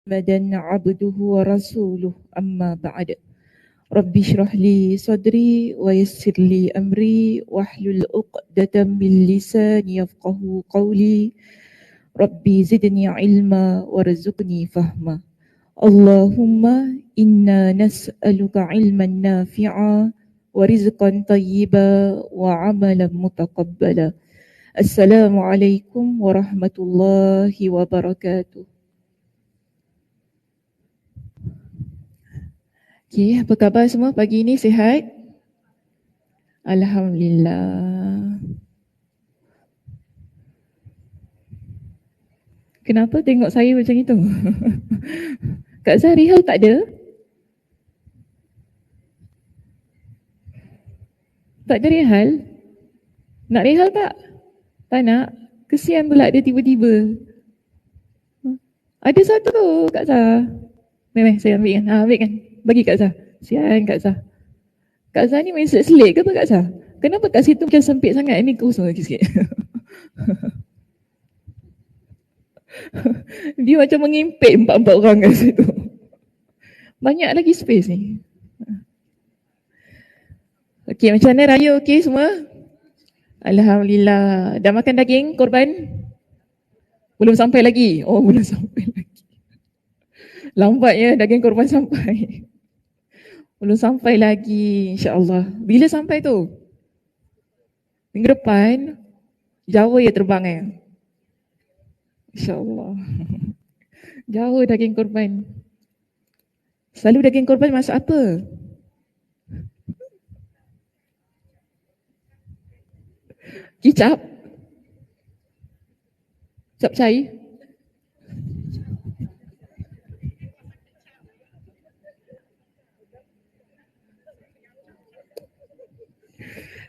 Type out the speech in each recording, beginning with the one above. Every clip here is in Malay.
محمدا عبده ورسوله أما بعد رب اشرح لي صدري ويسر لي أمري واحلل عقدة من لساني يفقه قولي ربي زدني علما وارزقني فهما اللهم إنا نسألك علما نافعا ورزقا طيبا وعملا متقبلا. Assalamualaikum warahmatullahi wabarakatuh. Okay, apa khabar semua pagi ini? Sihat? Alhamdulillah. Kenapa tengok saya macam itu? Kak Zah, Rihal tak ada? Tak ada Rihal? Nak Rihal tak? Tak nak? Kesian pula dia tiba-tiba. Ada satu tu Kak Zah. Memang saya ambil kan? Ambil kan? Bagi Kak Zah. Sian Kak Zah. Kak Zah ni main selit ke apa Kak Zah? Kenapa kat situ macam sempit sangat? Ni kosong lagi sikit. Dia macam mengimpit 4 orang kat situ. Banyak lagi space ni. Okey, macam mana raya okey semua? Alhamdulillah. Dah makan daging korban? Belum sampai lagi? Oh, belum sampai lagi. Lambatnya daging korban sampai. Belum sampai lagi, insya-Allah. Bila sampai tu? Minggu depan? Jauh ya terbang insya-Allah. Jauh daging korban. Selalu daging korban masak apa? Kicap? Capcay?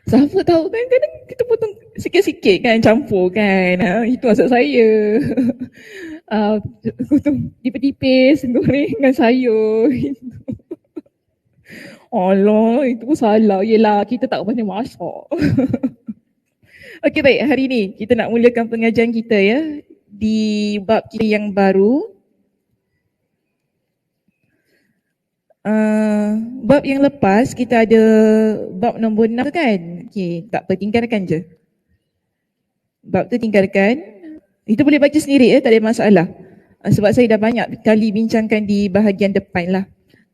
Siapa tahu kan, kadang kita potong sikit-sikit kan, campur kan. Itu maksud saya. Potong tipis-tipis, goreng dengan sayur. Alah, itu pun salah. Yelah, kita tak banyak masak. Okey, baik. Hari ini kita nak mulakan pengajian kita ya, di bab kita yang baru. Bab yang lepas kita ada bab nombor 6 kan? Okey, tak apa, tinggalkan je. Bab tu tinggalkan. Itu boleh baca sendiri ya, tak ada masalah. Sebab saya dah banyak kali bincangkan di bahagian depan lah.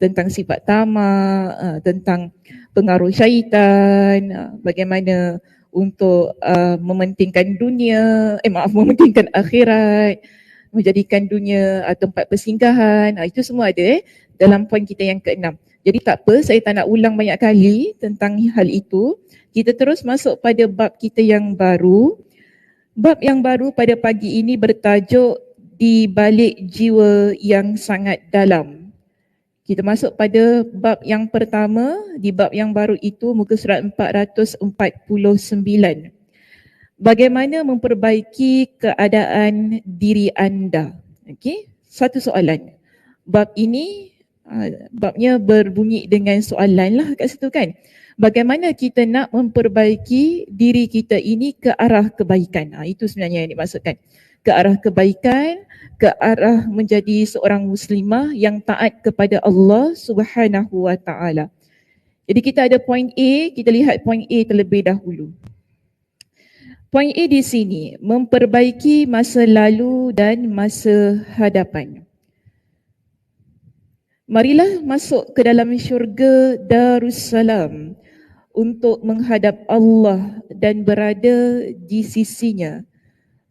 Tentang sifat tamak, tentang pengaruh syaitan, bagaimana untuk mementingkan dunia, mementingkan akhirat, menjadikan dunia tempat persinggahan. Itu semua ada dalam poin kita yang ke-6. Jadi tak apa, saya tak nak ulang banyak kali tentang hal itu. Kita terus masuk pada bab kita yang baru. Bab yang baru pada pagi ini bertajuk Di Balik Jiwa yang Sangat Dalam. Kita masuk pada bab yang pertama. Di bab yang baru itu muka surat 449. Bagaimana memperbaiki keadaan diri anda? Okey, satu soalan. Bab ini babnya berbunyi dengan soalan lah kat situ kan. Bagaimana kita nak memperbaiki diri kita ini ke arah kebaikan? Itu sebenarnya yang dimaksudkan. Ke arah kebaikan, ke arah menjadi seorang muslimah yang taat kepada Allah Subhanahu wa taala. Jadi kita ada poin A, kita lihat poin A terlebih dahulu. Poin A di sini, memperbaiki masa lalu dan masa hadapan. Marilah masuk ke dalam syurga Darussalam untuk menghadap Allah dan berada di sisinya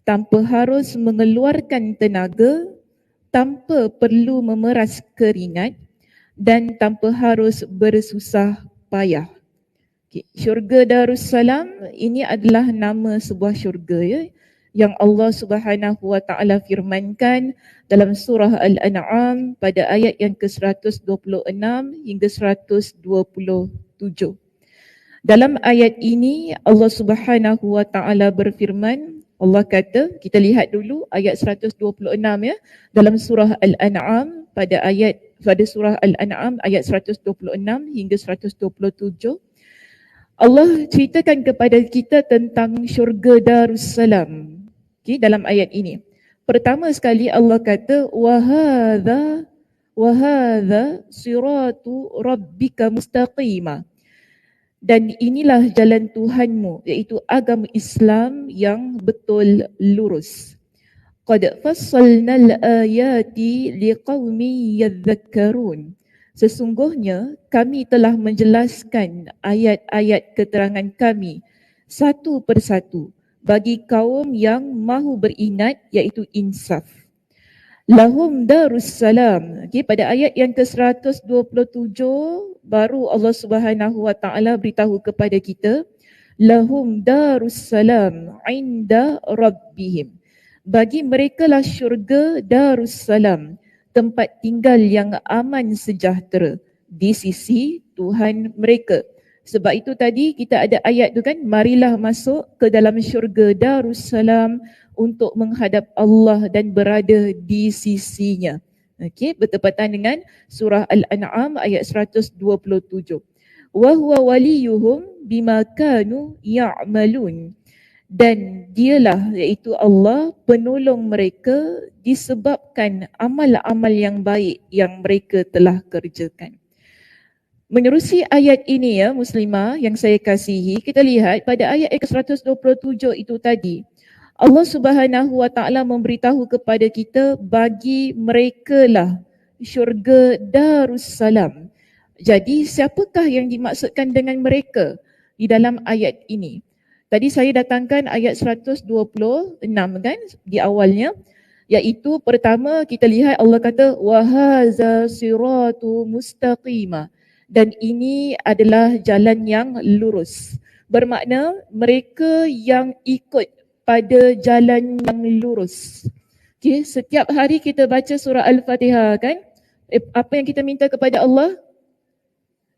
tanpa harus mengeluarkan tenaga, tanpa perlu memeras keringat dan tanpa harus bersusah payah. Okay. Syurga Darussalam ini adalah nama sebuah syurga ya, yang Allah Subhanahu wa taala firmankan dalam surah Al-An'am pada ayat yang ke-126 hingga 127. Dalam ayat ini Allah Subhanahu wa taala berfirman, Allah kata, kita lihat dulu ayat 126 ya, dalam surah Al-An'am pada surah Al-An'am ayat 126 hingga 127. Allah ceritakan kepada kita tentang syurga Darussalam. Okay, dalam ayat ini. Pertama sekali Allah kata wahadha siratu rabbika mustaqima. Dan inilah jalan Tuhanmu, iaitu agama Islam yang betul lurus. Qad fassalnal ayati liqaumin yadhakkarun. Sesungguhnya kami telah menjelaskan ayat-ayat keterangan kami satu persatu bagi kaum yang mahu beringat, iaitu insaf. Lahum darussalam. Okay, pada ayat yang ke-127 baru Allah Subhanahu Wa Taala beritahu kepada kita, lahum darussalam inda rabbihim. Bagi mereka lah syurga darussalam, tempat tinggal yang aman sejahtera di sisi Tuhan mereka. Sebab itu tadi kita ada ayat tu kan, marilah masuk ke dalam syurga darussalam untuk menghadap Allah dan berada di sisinya. Okey, bertepatan dengan surah Al-An'am ayat 127. Wa huwa waliyuhum bima kanu ya'malun. Dan dialah, iaitu Allah, penolong mereka disebabkan amal-amal yang baik yang mereka telah kerjakan. Menerusi ayat ini ya muslimah yang saya kasihi, kita lihat pada ayat ke-127 itu tadi, Allah Subhanahu Wa Taala memberitahu kepada kita bagi mereka lah syurga darussalam. Jadi siapakah yang dimaksudkan dengan mereka di dalam ayat ini? Tadi saya datangkan ayat 126 kan di awalnya, iaitu pertama kita lihat Allah kata wahaza siratu mustaqima, dan ini adalah jalan yang lurus. Bermakna mereka yang ikut pada jalan yang lurus. Okay, setiap hari kita baca surah Al-Fatihah kan? Apa yang kita minta kepada Allah?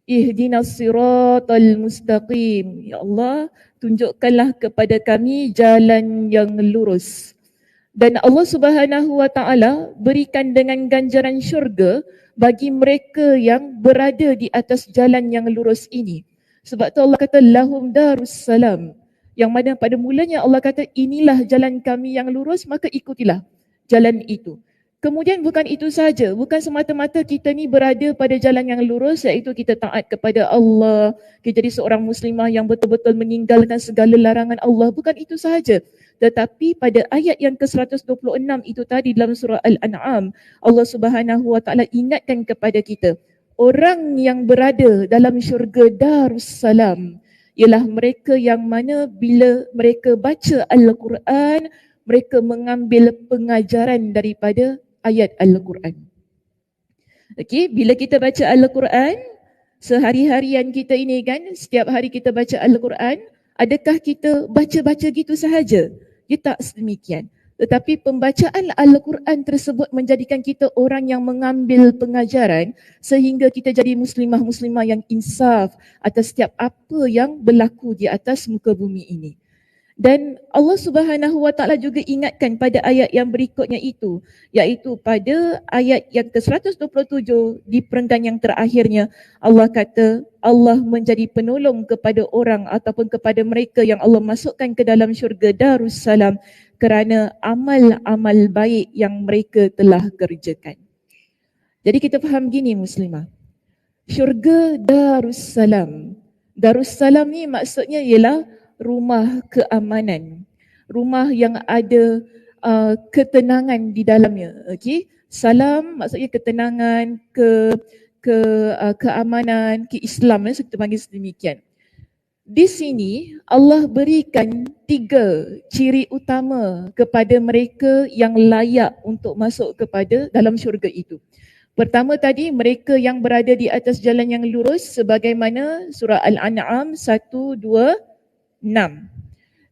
Ihdinas siratal mustaqim. Ya Allah, tunjukkanlah kepada kami jalan yang lurus. Dan Allah Subhanahu Wa Taala berikan dengan ganjaran syurga bagi mereka yang berada di atas jalan yang lurus ini. Sebab tu Allah kata lahum darussalam, yang mana pada mulanya Allah kata inilah jalan kami yang lurus, maka ikutilah jalan itu. Kemudian bukan itu saja, bukan semata-mata kita ni berada pada jalan yang lurus, iaitu kita taat kepada Allah, kita jadi seorang muslimah yang betul-betul meninggalkan segala larangan Allah, bukan itu saja. Tetapi pada ayat yang ke-126 itu tadi dalam surah Al-An'am, Allah Subhanahu Wa Taala ingatkan kepada kita, orang yang berada dalam syurga darussalam ialah mereka yang mana bila mereka baca Al-Quran, mereka mengambil pengajaran daripada ayat Al-Quran. Okey, bila kita baca Al-Quran, sehari-harian kita ini kan, setiap hari kita baca Al-Quran, adakah kita baca-baca gitu sahaja? Dia tak sedemikian. Tetapi pembacaan Al-Quran tersebut menjadikan kita orang yang mengambil pengajaran sehingga kita jadi muslimah-muslimah yang insaf atas setiap apa yang berlaku di atas muka bumi ini. Dan Allah Subhanahu Wa Taala juga ingatkan pada ayat yang berikutnya itu, iaitu pada ayat yang ke-127 di perenggan yang terakhirnya, Allah kata Allah menjadi penolong kepada orang ataupun kepada mereka yang Allah masukkan ke dalam syurga darussalam kerana amal-amal baik yang mereka telah kerjakan. Jadi kita faham gini muslimah, syurga darussalam. Darussalam ni maksudnya ialah rumah keamanan, rumah yang ada ketenangan di dalamnya. Okey, salam maksudnya ketenangan, keamanan, keislam, kita panggil sedemikian. Di sini Allah berikan 3 ciri utama kepada mereka yang layak untuk masuk kepada dalam syurga itu. Pertama tadi, mereka yang berada di atas jalan yang lurus sebagaimana surah Al-An'am 126.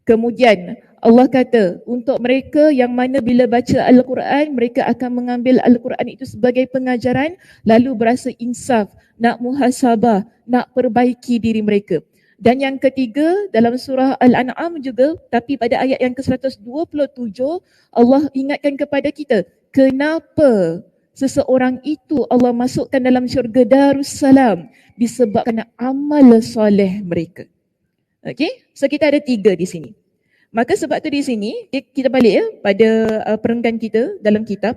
Kemudian Allah kata untuk mereka yang mana bila baca Al-Quran, mereka akan mengambil Al-Quran itu sebagai pengajaran, lalu berasa insaf, nak muhasabah, nak perbaiki diri mereka. Dan yang ketiga dalam surah Al-An'am juga, tapi pada ayat yang ke-127, Allah ingatkan kepada kita kenapa seseorang itu Allah masukkan dalam syurga darussalam, disebabkan amal soleh mereka. Okey, so kita ada 3 di sini. Maka sebab tu di sini kita balik ya pada perenggan kita dalam kitab.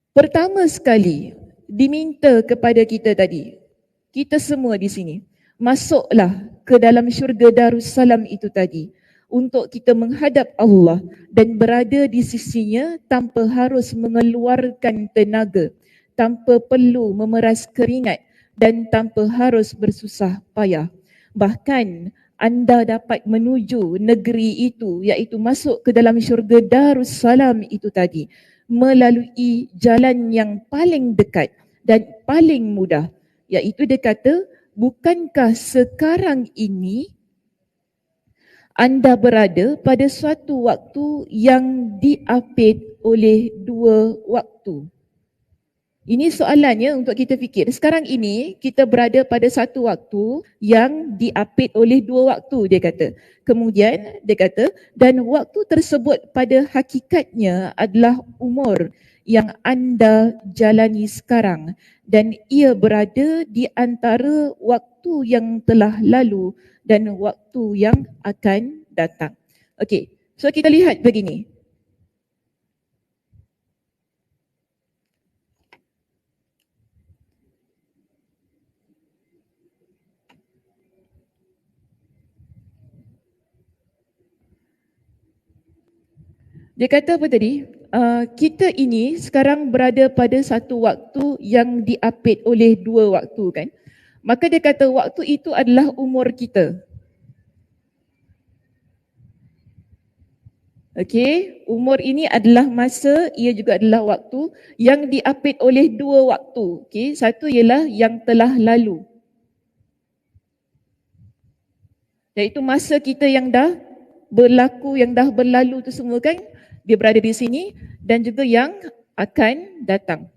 Pertama sekali diminta kepada kita tadi, kita semua di sini, masuklah ke dalam syurga Darussalam itu tadi untuk kita menghadap Allah dan berada di sisinya tanpa harus mengeluarkan tenaga, tanpa perlu memeras keringat dan tanpa harus bersusah payah. Bahkan anda dapat menuju negeri itu, iaitu masuk ke dalam syurga Darussalam itu tadi melalui jalan yang paling dekat dan paling mudah, iaitu dia kata, bukankah sekarang ini anda berada pada suatu waktu yang diapit oleh dua waktu? Ini soalannya untuk kita fikir. Sekarang ini kita berada pada satu waktu yang diapit oleh dua waktu, dia kata. Kemudian dia kata, dan waktu tersebut pada hakikatnya adalah umur yang anda jalani sekarang, dan ia berada di antara waktu yang telah lalu dan waktu yang akan datang. Okey, so kita lihat begini. Dia kata apa tadi? Kita ini sekarang berada pada satu waktu yang diapit oleh dua waktu kan? Maka dia kata waktu itu adalah umur kita. Okey, umur ini adalah masa, ia juga adalah waktu yang diapit oleh dua waktu. Okey, satu ialah yang telah lalu, iaitu masa kita yang dah berlaku, yang dah berlalu tu semua kan, dia berada di sini, dan juga yang akan datang.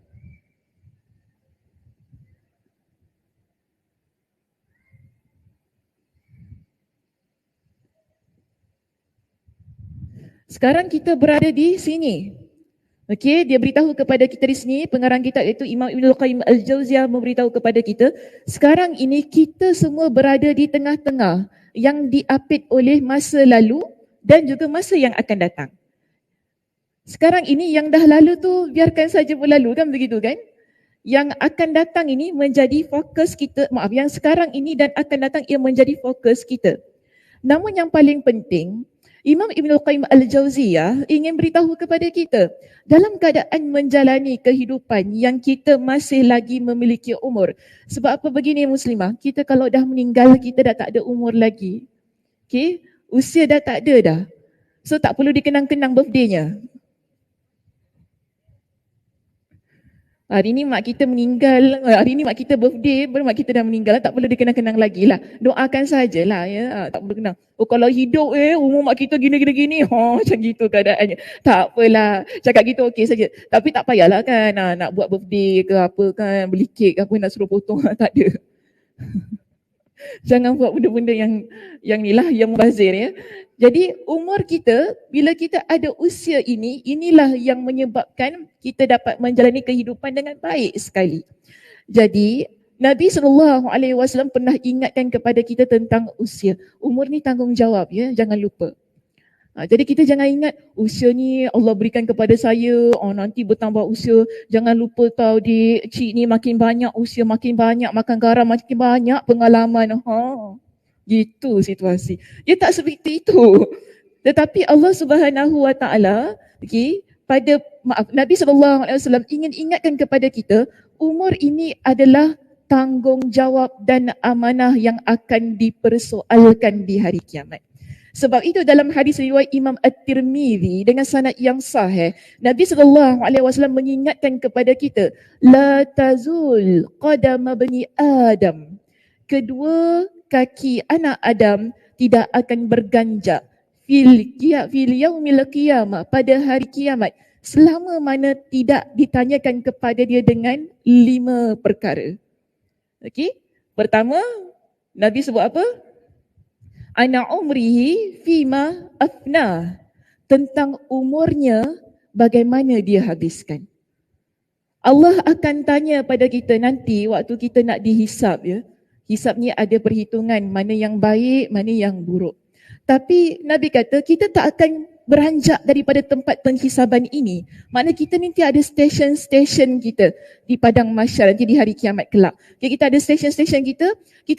Sekarang kita berada di sini. Okey, dia beritahu kepada kita di sini, pengarang kita iaitu Imam Ibnul Qayyim Al-Jauziyah memberitahu kepada kita, sekarang ini kita semua berada di tengah-tengah yang diapit oleh masa lalu dan juga masa yang akan datang. Sekarang ini yang dah lalu tu biarkan saja berlalu kan, begitu kan? Yang akan datang ini menjadi fokus kita, yang sekarang ini dan akan datang ia menjadi fokus kita. Namun yang paling penting, Imam Ibnul Qayyim Al-Jauziyah ingin beritahu kepada kita, dalam keadaan menjalani kehidupan yang kita masih lagi memiliki umur. Sebab apa begini Muslimah, kita kalau dah meninggal, kita dah tak ada umur lagi. Okay? Usia dah tak ada dah. So tak perlu dikenang-kenang birthday-nya. Hari ni mak kita meninggal, hari ni mak kita birthday, baru mak kita dah meninggal, tak perlu dikenang-kenang lagi lah. Doakan sajalah ya, tak perlu kenang. Oh kalau hidup umur mak kita gini-gini, macam gitu keadaannya. Tak apalah, cakap gitu okey saja. Tapi tak payahlah kan, nak buat birthday ke apa kan, beli kek ke apa nak suruh potong, tak ada. Jangan buat benda-benda yang ni lah, yang mubazir ya. Jadi umur kita, bila kita ada usia ini, inilah yang menyebabkan kita dapat menjalani kehidupan dengan baik sekali. Jadi Nabi SAW pernah ingatkan kepada kita tentang usia. Umur ni tanggungjawab ya, jangan lupa. Jadi kita jangan ingat usia ni Allah berikan kepada saya, nanti bertambah usia, jangan lupa tahu di cik ni makin banyak usia, makin banyak makan garam, makin banyak pengalaman. Gitu situasi. Dia tak seperti itu. Tetapi Allah Subhanahu Wa Taala, Nabi SAW ingin ingatkan kepada kita, umur ini adalah tanggungjawab dan amanah yang akan dipersoalkan di hari kiamat. Sebab itu dalam hadis riwayat Imam At-Tirmidzi dengan sanad yang sahih, Nabi SAW mengingatkan kepada kita, la tazul qadama bani Adam. Kedua kaki anak Adam tidak akan berganjak fil yaumil qiyamah, pada hari kiamat, selama mana tidak ditanyakan kepada dia dengan 5 perkara. Okey? Pertama, Nabi sebut apa? Ana umrihi fima afna, tentang umurnya bagaimana dia habiskan. Allah akan tanya pada kita nanti waktu kita nak dihisap ya. Hisap ni ada perhitungan mana yang baik, mana yang buruk. Tapi Nabi kata kita tak akan beranjak daripada tempat penghisaban ini. Maknanya kita nanti ada stesen-stesen kita di padang mahsyar nanti di hari kiamat kelak. Okay, kita ada stesen-stesen kita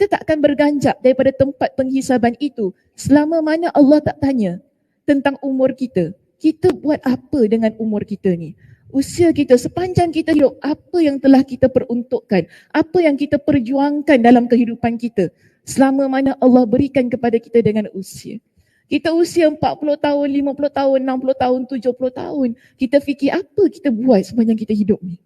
tak akan berganjak daripada tempat penghisaban itu selama mana Allah tak tanya tentang umur kita. Kita buat apa dengan umur kita ni? Usia kita, sepanjang kita hidup, apa yang telah kita peruntukkan? Apa yang kita perjuangkan dalam kehidupan kita? Selama mana Allah berikan kepada kita dengan usia. Kita usia 40 tahun, 50 tahun, 60 tahun, 70 tahun. Kita fikir apa kita buat sepanjang kita hidup ni.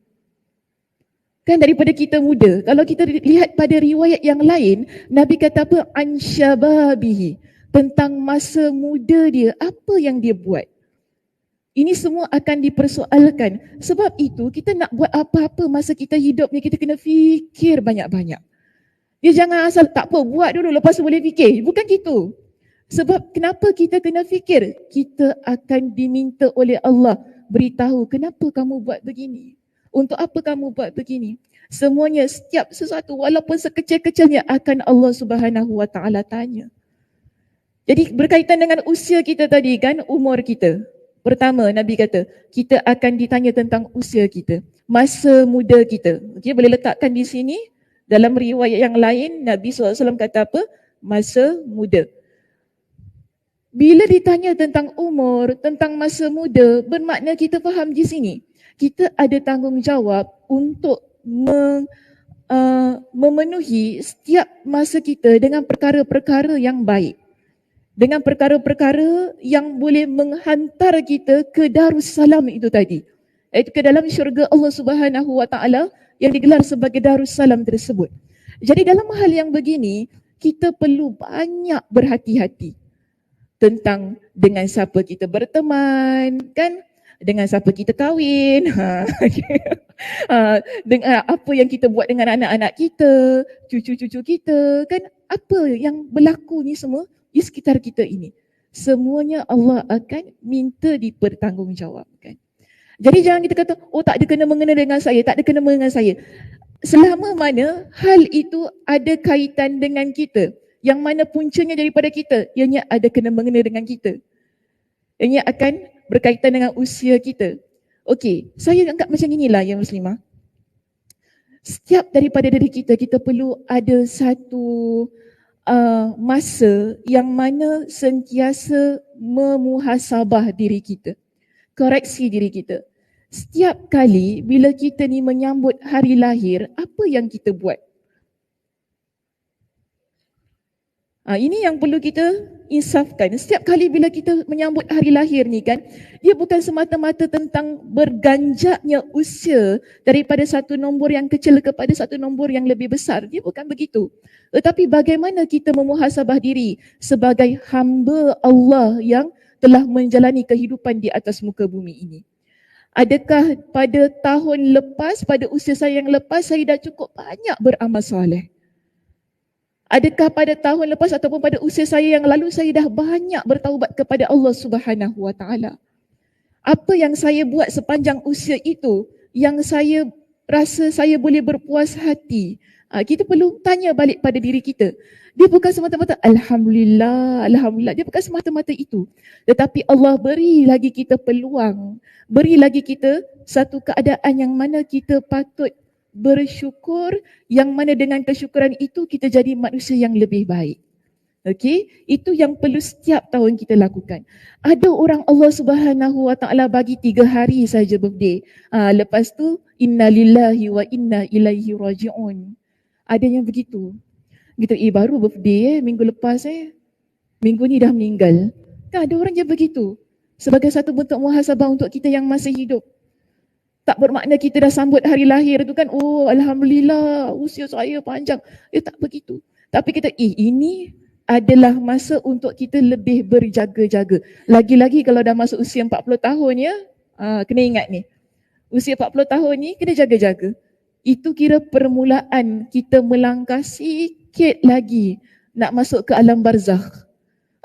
Kan daripada kita muda. Kalau kita lihat pada riwayat yang lain, Nabi kata apa? An syababihi. Tentang masa muda dia, apa yang dia buat. Ini semua akan dipersoalkan. Sebab itu kita nak buat apa-apa masa kita hidup ni, kita kena fikir banyak-banyak. Dia jangan asal tak apa, buat dulu lepas tu boleh fikir. Bukan gitu. Sebab kenapa kita kena fikir? Kita akan diminta oleh Allah beritahu kenapa kamu buat begini. Untuk apa kamu buat begini. Semuanya, setiap sesuatu walaupun sekecil-kecilnya akan Allah Subhanahu Wa Taala tanya. Jadi berkaitan dengan usia kita tadi kan, umur kita. Pertama Nabi kata, kita akan ditanya tentang usia kita. Masa muda kita. Okay, boleh letakkan di sini. Dalam riwayat yang lain, Nabi SAW kata apa? Masa muda. Bila ditanya tentang umur, tentang masa muda, bermakna kita faham di sini. Kita ada tanggungjawab untuk memenuhi setiap masa kita dengan perkara-perkara yang baik. Dengan perkara-perkara yang boleh menghantar kita ke Darussalam itu tadi. Iaitu ke dalam syurga Allah Subhanahu Wa Taala yang digelar sebagai Darussalam tersebut. Jadi dalam hal yang begini, kita perlu banyak berhati-hati tentang dengan siapa kita berteman, kan? Dengan siapa kita kahwin, dengan apa yang kita buat dengan anak-anak kita, cucu-cucu kita, kan? Apa yang berlaku ni semua di sekitar kita ini. Semuanya Allah akan minta dipertanggungjawabkan. Jadi jangan kita kata, oh tak ada kena-mengena dengan saya, tak ada kena-mengena dengan saya. Selama mana hal itu ada kaitan dengan kita, yang mana puncanya daripada kita, ianya ada kena-mengena dengan kita. Ianya akan berkaitan dengan usia kita. Okey, saya anggap macam inilah yang Muslimah. Setiap daripada diri kita, kita perlu ada satu masa yang mana sentiasa memuhasabah diri kita. Koreksi diri kita. Setiap kali bila kita ni menyambut hari lahir, apa yang kita buat? Ini yang perlu kita insafkan. Setiap kali bila kita menyambut hari lahir ni kan, dia bukan semata-mata tentang berganjaknya usia daripada satu nombor yang kecil kepada satu nombor yang lebih besar. Dia bukan begitu. Tetapi bagaimana kita memuhasabah diri sebagai hamba Allah yang telah menjalani kehidupan di atas muka bumi ini. Adakah pada tahun lepas, pada usia saya yang lepas, saya dah cukup banyak beramal soleh? Adakah pada tahun lepas ataupun pada usia saya yang lalu saya dah banyak bertaubat kepada Allah Subhanahu Wa Taala? Apa yang saya buat sepanjang usia itu yang saya rasa saya boleh berpuas hati? Kita perlu tanya balik pada diri kita. Dia bukan semata-mata Alhamdulillah, Alhamdulillah. Dia bukan semata-mata itu. Tetapi Allah beri lagi kita peluang. Beri lagi kita satu keadaan yang mana kita patut bersyukur, yang mana dengan kesyukuran itu kita jadi manusia yang lebih baik. Okey, itu yang perlu setiap tahun kita lakukan. Ada orang Allah Subhanahu Wa Taala bagi 3 hari saja birthday. Lepas tu innalillahi wa inna ilaihi rajiun. Ada yang begitu. Gitu, baru birthday minggu lepas minggu ni dah meninggal. Kan ada orang je begitu. Sebagai satu bentuk muhasabah untuk kita yang masih hidup. Tak bermakna kita dah sambut hari lahir tu kan, oh Alhamdulillah usia saya panjang. Tak begitu. Tapi kita, ini adalah masa untuk kita lebih berjaga-jaga. Lagi-lagi kalau dah masuk usia 40 tahun ya, kena ingat ni. Usia 40 tahun ni kena jaga-jaga. Itu kira permulaan kita melangkah sikit lagi nak masuk ke alam barzakh.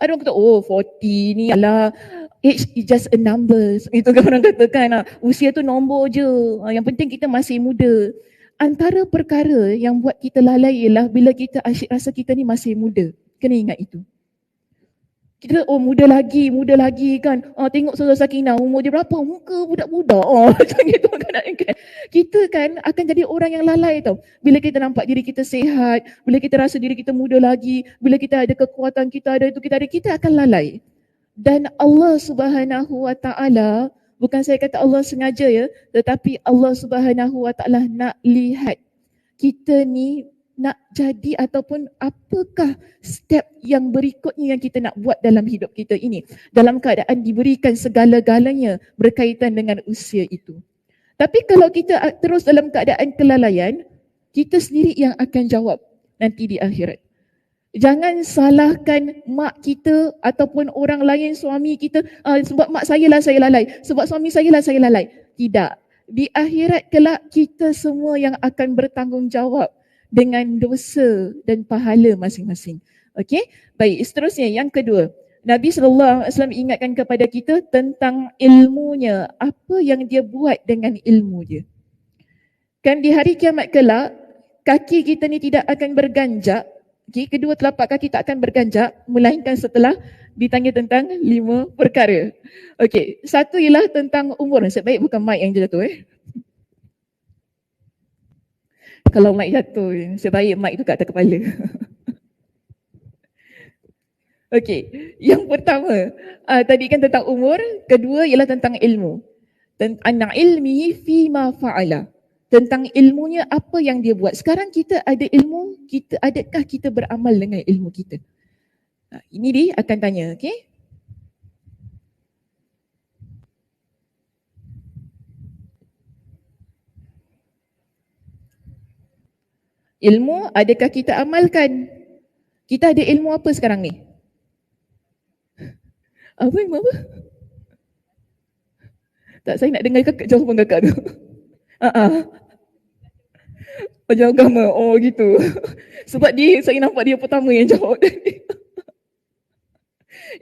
Ada orang kata, oh 40 ni adalah age is just a number. Itu kan orang katakan, usia tu nombor je. Yang penting kita masih muda. Antara perkara yang buat kita lalai ialah bila kita asyik rasa kita ni masih muda. Kena ingat itu. Kita muda lagi kan. Tengok Saudara Sakinah, umur dia berapa? Muka budak-budak. Macam gitu kan. Kita kan akan jadi orang yang lalai tau. Bila kita nampak diri kita sihat, bila kita rasa diri kita muda lagi, bila kita ada kekuatan, kita akan lalai. Dan Allah Subhanahu Wa Taala, bukan saya kata Allah sengaja ya, tetapi Allah Subhanahu Wa Taala nak lihat kita ni nak jadi ataupun apakah step yang berikutnya yang kita nak buat dalam hidup kita ini. Dalam keadaan diberikan segala-galanya berkaitan dengan usia itu. Tapi kalau kita terus dalam keadaan kelalaian, kita sendiri yang akan jawab nanti di akhirat. Jangan salahkan mak kita ataupun orang lain, suami kita, sebab mak saya lah saya lalai, sebab suami saya lah saya lalai. Tidak. Di akhirat kelak kita semua yang akan bertanggungjawab dengan dosa dan pahala masing-masing. Okey? Baik, seterusnya yang kedua. Nabi SAW ingatkan kepada kita tentang ilmunya, apa yang dia buat dengan ilmu dia. Kan di hari kiamat kelak, kaki kita ni tidak akan berganjak, okay? Kedua telapak kaki tak akan berganjak, melainkan setelah ditanya tentang 5 perkara. Okey, satu ialah tentang umur. Sebaik bukan mic yang jatuh Kalau mic jatuh, sebaik mic tu kat atas kepala. Okey, yang pertama, tadi kan tentang umur, kedua ialah tentang ilmu. Tentang ilmi fima fa'ala. Tentang ilmunya apa yang dia buat. Sekarang kita ada ilmu, adakah kita beramal dengan ilmu kita? Ini dia akan tanya, okey? Ilmu, adakah kita amalkan? Kita ada ilmu apa sekarang ni? Apa ilmu apa? Tak, saya nak dengar jawapan kakak tu. Pelajaran agama, gitu. Sebab saya nampak dia pertama yang jawab tadi.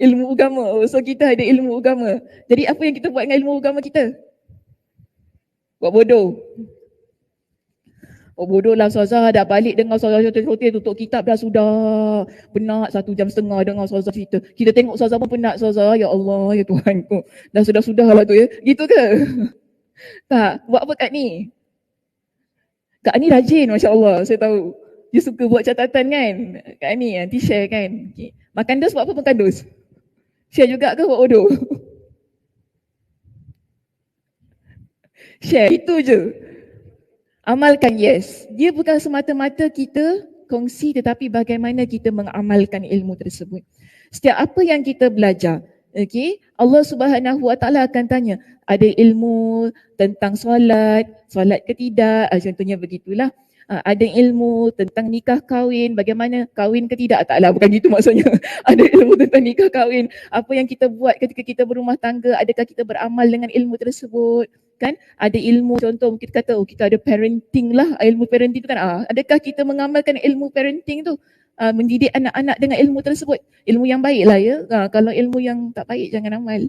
Ilmu agama, so kita ada ilmu agama. Jadi apa yang kita buat dengan ilmu agama kita? Buat bodoh. Bodoh lah Ustazah, dah balik dengar Ustazah cerita, tutup kitab dah sudah. Penat 1.5 jam dengar Ustazah cerita. Kita tengok Ustazah pun penat Ustazah, ya Allah, ya Tuhanku. Dah sudah lah tu ya. Gitu ke? Tak, buat apa kat ni? Kak ni rajin, Masya Allah, saya tahu. Dia suka buat catatan kan? Kak ni nanti share kan? Okay. Makan dus buat apa makan dus? Share juga ke buat bodoh? Share, itu je. Amalkan, yes. Dia bukan semata-mata kita kongsi, tetapi bagaimana kita mengamalkan ilmu tersebut. Setiap apa yang kita belajar, okay, Allah Subhanahu Wa Taala akan tanya, ada ilmu tentang solat ke tidak, contohnya begitulah. Ada ilmu tentang nikah kahwin, bagaimana kahwin ke tidak, taklah bukan gitu maksudnya. Ada ilmu tentang nikah kahwin, apa yang kita buat ketika kita berumah tangga, adakah kita beramal dengan ilmu tersebut. Kan ada ilmu, contoh kita kata kita ada parenting lah, ilmu parenting tu kan, adakah kita mengamalkan ilmu parenting tu, mendidik anak-anak dengan ilmu tersebut, ilmu yang baik lah ya. Kalau ilmu yang tak baik jangan amal,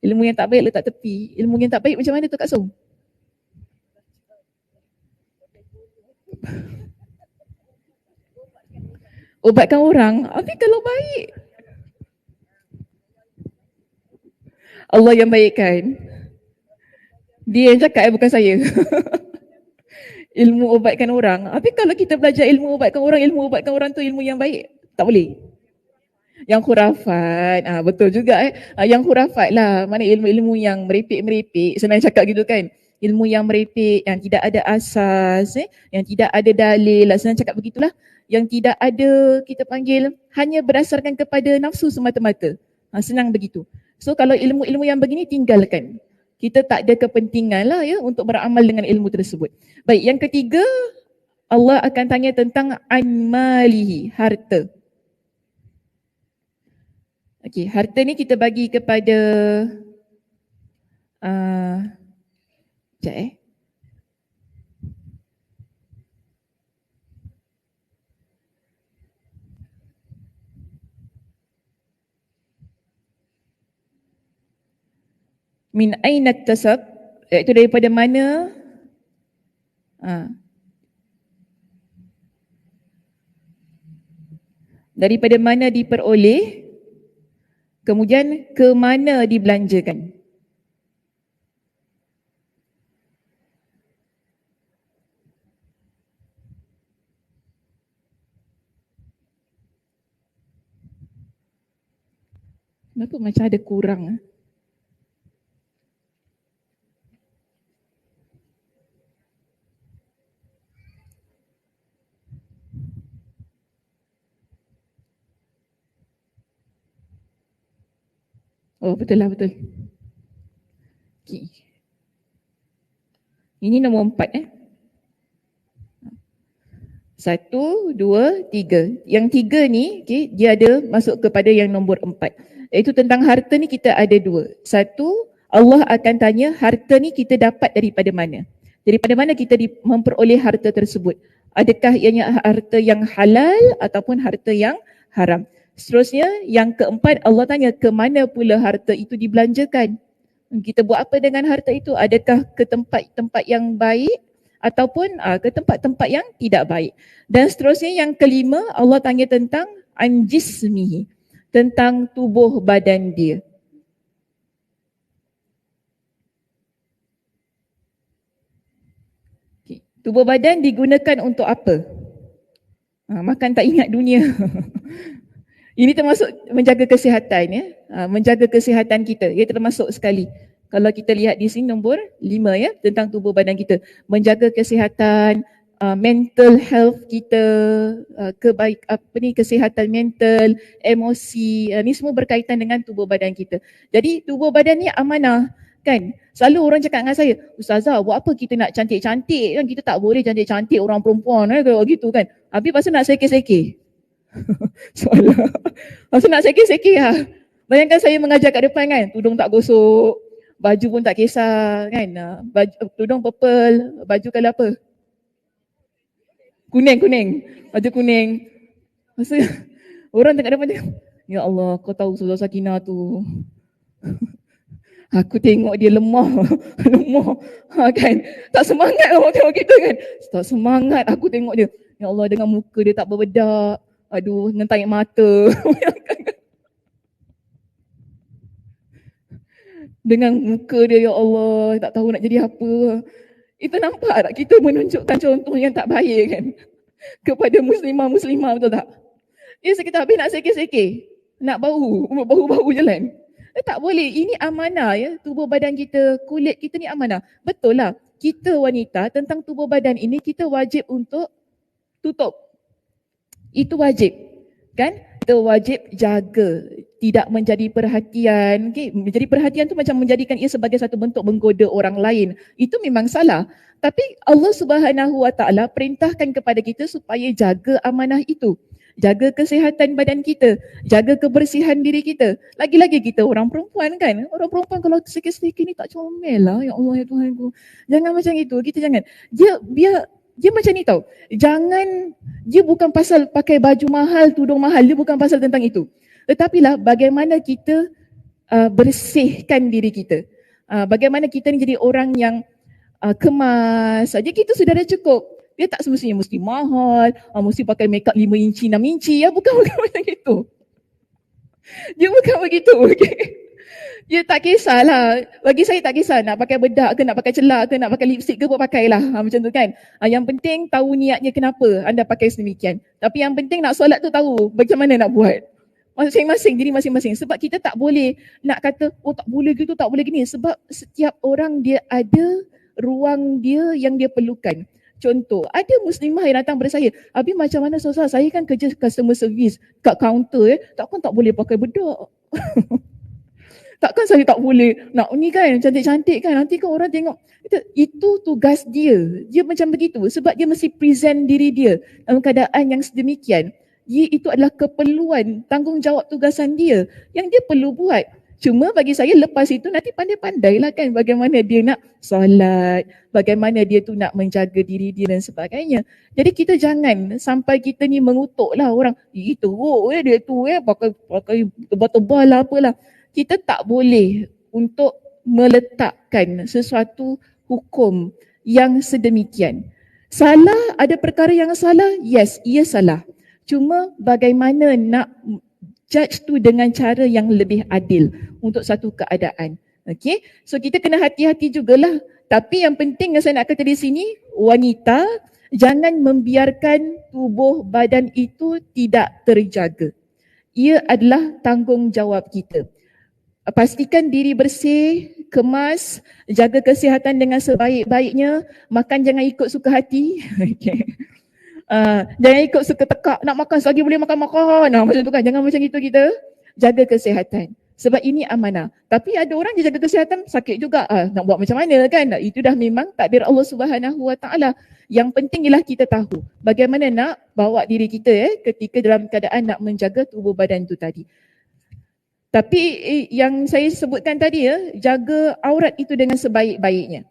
ilmu yang tak baik letak tepi. Ilmu yang tak baik macam mana tu Kak Som? Obatkan orang, tapi kalau baik Allah yang baikkan. Dia yang cakap bukan saya. Ilmu obatkan orang. Tapi kalau kita belajar ilmu obatkan orang tu ilmu yang baik, tak boleh. Yang khurafat, betul juga yang khurafat lah, mana ilmu-ilmu yang merepek-merepek, senang cakap gitu kan. Ilmu yang merepek, yang tidak ada asas, yang tidak ada dalil lah, senang cakap begitulah. Yang tidak ada, kita panggil, hanya berdasarkan kepada nafsu semata-mata. Senang begitu. So kalau ilmu-ilmu yang begini tinggalkan. Kita tak ada kepentingan lah ya untuk beramal dengan ilmu tersebut. Baik, yang ketiga, Allah akan tanya tentang anmalihi, harta. Okey, harta ni kita bagi kepada sekejap min aina tasab, iaitu daripada mana daripada mana diperoleh, Kemudian ke mana dibelanjakan? Kenapa macam ada kurang? Oh, betul lah, betul. Okay. Ini nombor 4. 1, 2, 3. Yang 3 ni, okay, dia ada masuk kepada yang nombor 4. Iaitu tentang harta ni kita ada 2. Satu, Allah akan tanya harta ni kita dapat daripada mana? Daripada mana kita memperoleh harta tersebut? Adakah ianya harta yang halal ataupun harta yang haram? Seterusnya, yang keempat, Allah tanya ke mana pula harta itu dibelanjakan? Kita buat apa dengan harta itu? Adakah ke tempat-tempat yang baik ataupun ke tempat-tempat yang tidak baik? Dan seterusnya yang kelima, Allah tanya tentang anjismihi, tentang tubuh badan dia. Okay. Tubuh badan digunakan untuk apa? Makan tak ingat dunia. Ini termasuk menjaga kesihatan, ya. Menjaga kesihatan kita, ia termasuk sekali. Kalau kita lihat di sini nombor 5, ya, tentang tubuh badan kita. Menjaga kesihatan, mental health kita, kesihatan mental, emosi, ni semua berkaitan dengan tubuh badan kita. Jadi tubuh badan ni amanah, kan? Selalu orang cakap dengan saya, Ustazah, buat apa kita nak cantik-cantik kan? Kita tak boleh cantik-cantik orang perempuan, kalau gitu kan. Habis pasal nak sekir-sekir. Soalan. Pasal nak sekir-sekir lah. Bayangkan saya mengajar kat depan kan, tudung tak gosok, baju pun tak kisah kan. Tudung purple, baju colour apa? Kuning. Baju kuning. Masa orang tengok depan dia, ya Allah, kau tahu Ustazah Sakinah tu. Aku tengok dia lemah. Kan. Tak semangat orang tengok kita kan. Tak semangat aku tengok dia. Ya Allah, dengan muka dia tak berbedak. Aduh, dengan tarik mata. Dengan muka dia, ya Allah, tak tahu nak jadi apa. Itu nampak tak? Kita menunjukkan contoh yang tak baik kan kepada muslimah-muslimah, betul tak? Dia sekitar habis nak sekir-sekir, nak bau jalan. Tak boleh, ini amanah, ya. Tubuh badan kita, kulit kita ni amanah. Betul lah, kita wanita tentang tubuh badan ini kita wajib untuk tutup. Itu wajib, kan? Kita wajib jaga, tidak menjadi perhatian. Okay? Menjadi perhatian tu macam menjadikan ia sebagai satu bentuk menggoda orang lain. Itu memang salah. Tapi Allah Subhanahu Wa Taala perintahkan kepada kita supaya jaga amanah itu. Jaga kesihatan badan kita, jaga kebersihan diri kita. Lagi-lagi kita orang perempuan kan. Orang perempuan kalau sikit-sikit ni tak comel lah. Ya Allah, ya Tuhanku. Jangan macam itu. Kita jangan. Dia macam ni tau. Jangan, dia bukan pasal pakai baju mahal, tudung mahal. Dia bukan pasal tentang itu. Tetapi lah bagaimana kita bersihkan diri kita. Bagaimana kita ni jadi orang yang kemas. Jadi kita sudah dah cukup. Dia tak semestinya mesti mahal, mesti pakai makeup 5 inci, 6 inci. Ya, bukan macam itu. Dia bukan begitu. Okay? Dia tak kisahlah. Bagi saya tak kisah nak pakai bedak ke, nak pakai celak ke, nak pakai lipstick ke pun pakailah. Macam tu kan. Yang penting tahu niatnya kenapa anda pakai sedemikian. Tapi yang penting nak solat tu tahu macam mana nak buat. Masing-masing, diri masing-masing. Sebab kita tak boleh nak kata, oh tak boleh gitu, tak boleh gini. Sebab setiap orang dia ada ruang dia yang dia perlukan. Contoh, ada muslimah yang datang pada saya. Habis macam mana Ustazah? Saya kan kerja customer service kat kaunter. Takkan tak boleh pakai bedak. Takkan saya tak boleh nak ni kan, cantik-cantik kan, nanti kan orang tengok. Itu tugas dia. Dia macam begitu sebab dia mesti present diri dia dalam keadaan yang sedemikian. Itu adalah keperluan, tanggungjawab tugasan dia yang dia perlu buat. Cuma bagi saya lepas itu nanti pandai-pandailah kan bagaimana dia nak solat, bagaimana dia tu nak menjaga diri dia dan sebagainya. Jadi kita jangan sampai kita ni mengutuklah orang, teruk dia tu pakai tebal-tebal lah apalah. Kita tak boleh untuk meletakkan sesuatu hukum yang sedemikian. Salah, ada perkara yang salah, yes, ia salah. Cuma bagaimana nak judge tu dengan cara yang lebih adil untuk satu keadaan. Okay, so kita kena hati-hati jugalah. Tapi yang penting yang saya nak kata di sini, wanita jangan membiarkan tubuh badan itu tidak terjaga. Ia adalah tanggungjawab kita. Pastikan diri bersih, kemas, jaga kesihatan dengan sebaik-baiknya, makan jangan ikut suka hati. Okay. Jangan ikut suka tekak, nak makan selagi boleh makan-makan. Macam tu kan, jangan macam itu kita. Jaga kesihatan. Sebab ini amanah. Tapi ada orang dia jaga kesihatan, sakit juga. Nak buat macam mana kan? Itu dah memang takdir Allah Subhanahu Wa Taala. Yang penting ialah kita tahu bagaimana nak bawa diri kita ketika dalam keadaan nak menjaga tubuh badan tu tadi. Tapi yang saya sebutkan tadi jaga aurat itu dengan sebaik-baiknya.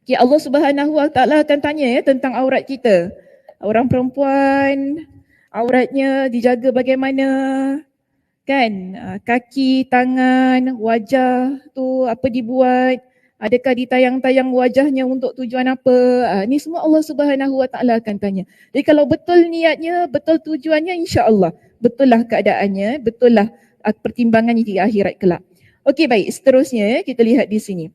Okay, Allah Subhanahu Wa Taala akan tanya tentang aurat kita. Orang perempuan, auratnya dijaga bagaimana? Kan, kaki, tangan, wajah tu apa dibuat, adakah ditayang-tayang wajahnya untuk tujuan apa, ni semua Allah Subhanahu Wa Taala akan tanya. Jadi kalau betul niatnya, betul tujuannya, insya-Allah betul lah keadaannya, betul lah pertimbangannya di akhirat kelak. Okey, baik, seterusnya kita lihat di sini.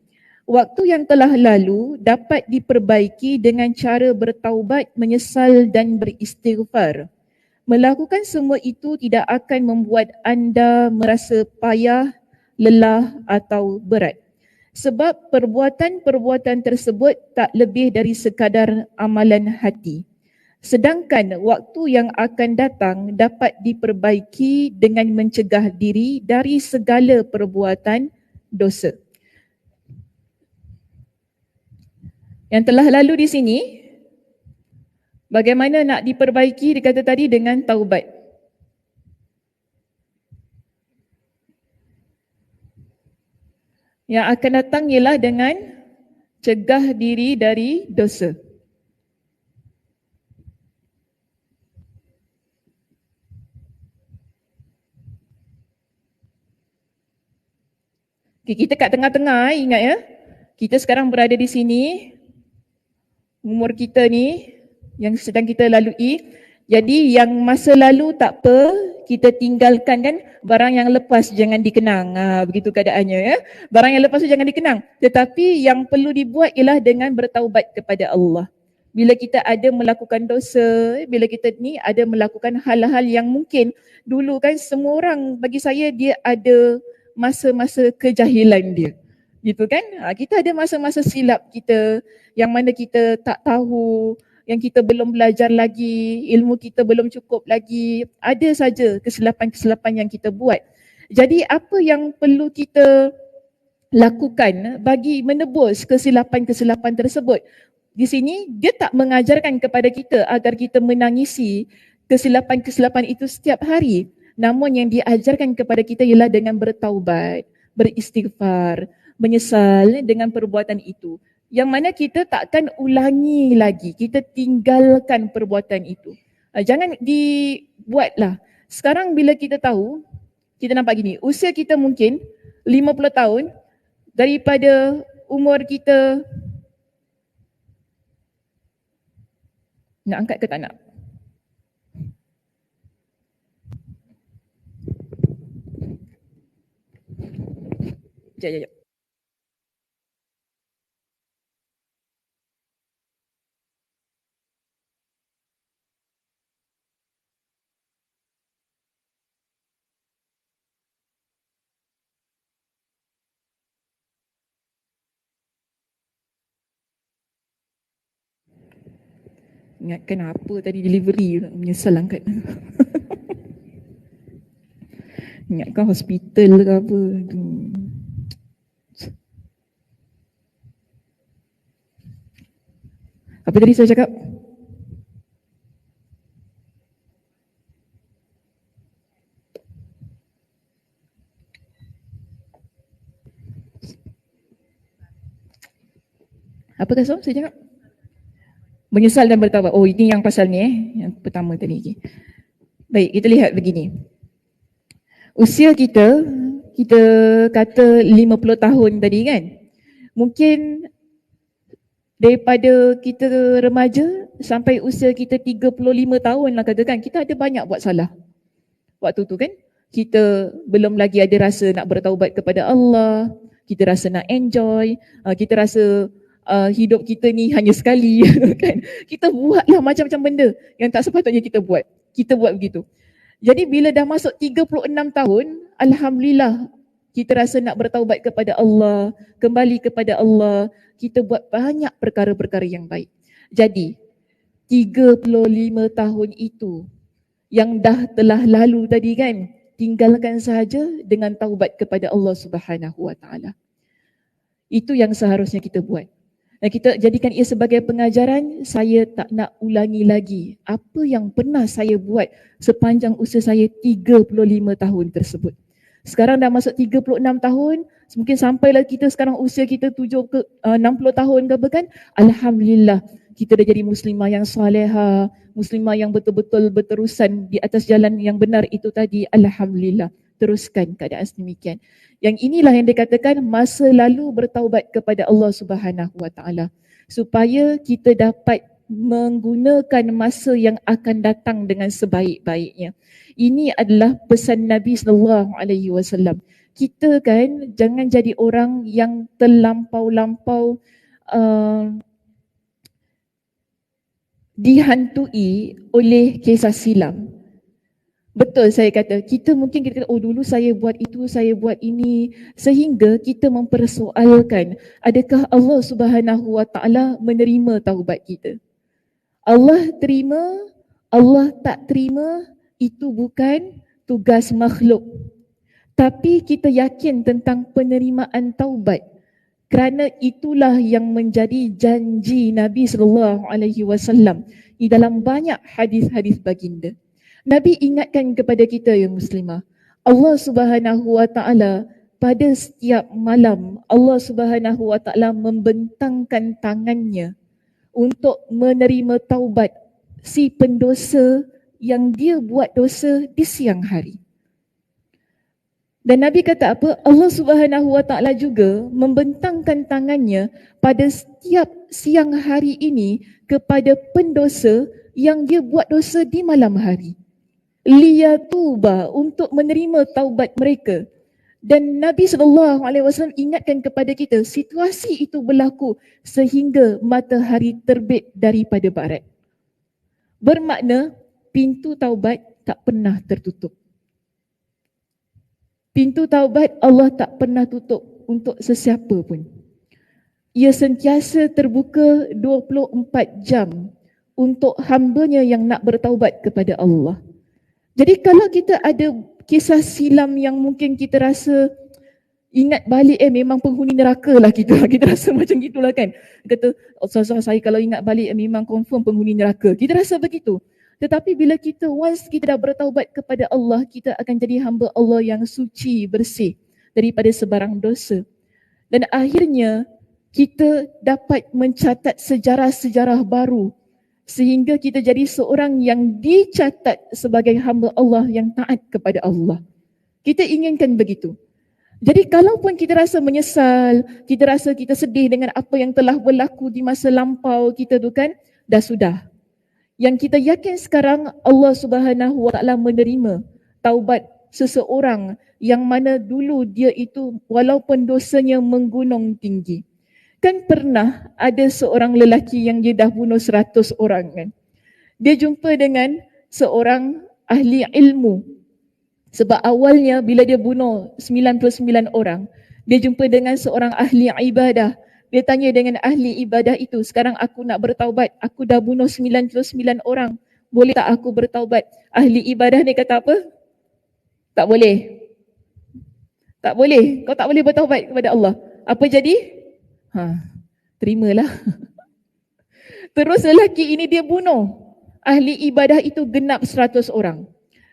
Waktu yang telah lalu dapat diperbaiki dengan cara bertaubat, menyesal dan beristighfar. Melakukan semua itu tidak akan membuat anda merasa payah, lelah atau berat. Sebab perbuatan-perbuatan tersebut tak lebih dari sekadar amalan hati. Sedangkan waktu yang akan datang dapat diperbaiki dengan mencegah diri dari segala perbuatan dosa. Yang telah lalu di sini, bagaimana nak diperbaiki dikata tadi dengan taubat. Yang akan datang ialah dengan cegah diri dari dosa. Okay, kita kat tengah-tengah, ingat ya. Kita sekarang berada di sini. Umur kita ni yang sedang kita lalui. Jadi yang masa lalu tak apa, kita tinggalkan kan. Barang yang lepas jangan dikenang. Begitu keadaannya ya. Barang yang lepas tu jangan dikenang. Tetapi yang perlu dibuat ialah dengan bertaubat kepada Allah. Bila kita ada melakukan dosa, bila kita ni ada melakukan hal-hal yang mungkin dulu kan semua orang, bagi saya dia ada masa-masa kejahilan dia. Gitu kan? Kita ada masa-masa silap kita yang mana kita tak tahu, yang kita belum belajar lagi, ilmu kita belum cukup lagi. Ada saja kesilapan-kesilapan yang kita buat. Jadi apa yang perlu kita lakukan bagi menebus kesilapan-kesilapan tersebut? Di sini dia tak mengajarkan kepada kita agar kita menangisi kesilapan-kesilapan itu setiap hari. Namun yang diajarkan kepada kita ialah dengan bertaubat, beristighfar, menyesal dengan perbuatan itu. Yang mana kita takkan ulangi lagi, kita tinggalkan perbuatan itu. Jangan dibuatlah. Sekarang bila kita tahu, kita nampak gini, usia kita mungkin 50 tahun daripada umur kita. Nak angkat ke tak nak? Sekejap. Ingatkan apa tadi delivery, menyesal angkat. Ingatkan hospital ke apa. Apa tadi saya cakap? Apa kata saya cakap? Menyesal dan bertaubat. Oh, ini yang pasal ni yang pertama tadi. Baik, kita lihat begini. Usia kita kata 50 tahun tadi kan. Mungkin daripada kita remaja sampai usia kita 35 tahun lah katakan, kita ada banyak buat salah waktu tu kan. kita belum lagi ada rasa nak bertaubat kepada Allah, kita rasa nak enjoy, kita rasa hidup kita ni hanya sekali kan. Kita buatlah macam-macam benda yang tak sepatutnya kita buat. Kita buat begitu. Jadi bila dah masuk 36 tahun, alhamdulillah kita rasa nak bertaubat kepada Allah, kembali kepada Allah, kita buat banyak perkara-perkara yang baik. Jadi 35 tahun itu yang dah telah lalu tadi kan, tinggalkan sahaja dengan taubat kepada Allah Subhanahu Wa Taala. Itu yang seharusnya kita buat. Dan kita jadikan ia sebagai pengajaran, saya tak nak ulangi lagi apa yang pernah saya buat sepanjang usia saya 35 tahun tersebut. Sekarang dah masuk 36 tahun, mungkin sampailah kita sekarang usia kita 60 tahun ke apa kan. Alhamdulillah, kita dah jadi muslimah yang salihah, muslimah yang betul-betul berterusan di atas jalan yang benar itu tadi. Alhamdulillah, teruskan keadaan sedemikian. Yang inilah yang dikatakan masa lalu bertaubat kepada Allah Subhanahu Wa Taala, supaya kita dapat menggunakan masa yang akan datang dengan sebaik-baiknya. Ini adalah pesan Nabi sallallahu alaihi wasallam. Kita kan jangan jadi orang yang terlampau-lampau dihantui oleh kisah silam. Betul saya kata, kita mungkin kita kata, oh dulu saya buat itu, saya buat ini, sehingga kita mempersoalkan adakah Allah Subhanahu Wa Taala menerima taubat kita. Allah terima, Allah tak terima, itu bukan tugas makhluk. Tapi kita yakin tentang penerimaan taubat, kerana itulah yang menjadi janji Nabi sallallahu alaihi wasallam di dalam banyak hadis-hadis baginda. Nabi ingatkan kepada kita yang muslimah, Allah Subhanahu Wa Taala pada setiap malam Allah Subhanahu Wa Taala membentangkan tangannya untuk menerima taubat si pendosa yang dia buat dosa di siang hari. Dan Nabi kata apa? Allah Subhanahu Wa Taala juga membentangkan tangannya pada setiap siang hari ini kepada pendosa yang dia buat dosa di malam hari. Liyatuba, untuk menerima taubat mereka. Dan Nabi SAW ingatkan kepada kita, situasi itu berlaku sehingga matahari terbit daripada barat. Bermakna pintu taubat tak pernah tertutup. Pintu taubat Allah tak pernah tutup untuk sesiapa pun. Ia sentiasa terbuka 24 jam untuk hamba-Nya yang nak bertaubat kepada Allah. Jadi kalau kita ada kisah silam yang mungkin kita rasa ingat balik, memang penghuni neraka lah kita. Kita rasa macam gitulah kan. Kata, Ustazah saya kalau ingat balik memang confirm penghuni neraka. Kita rasa begitu. Tetapi bila kita once kita dah bertaubat kepada Allah, kita akan jadi hamba Allah yang suci, bersih daripada sebarang dosa. Dan akhirnya kita dapat mencatat sejarah-sejarah baru sehingga kita jadi seorang yang dicatat sebagai hamba Allah yang taat kepada Allah. Kita inginkan begitu. Jadi kalaupun kita rasa menyesal, kita rasa kita sedih dengan apa yang telah berlaku di masa lampau kita tu kan, dah sudah. Yang kita yakin sekarang Allah Subhanahu Wa Taala menerima taubat seseorang yang mana dulu dia itu walaupun dosanya menggunung tinggi. Kan pernah ada seorang lelaki yang dia dah bunuh 100 orang kan. Dia jumpa dengan seorang ahli ilmu. Sebab awalnya bila dia bunuh 99 orang, dia jumpa dengan seorang ahli ibadah. Dia tanya dengan ahli ibadah itu, sekarang aku nak bertaubat, aku dah bunuh 99 orang. Boleh tak aku bertaubat? Ahli ibadah ni kata apa? Tak boleh. Tak boleh. Kau tak boleh bertaubat kepada Allah. Apa jadi? Terimalah. Terus lelaki ini dia bunuh. Ahli ibadah itu genap 100 orang.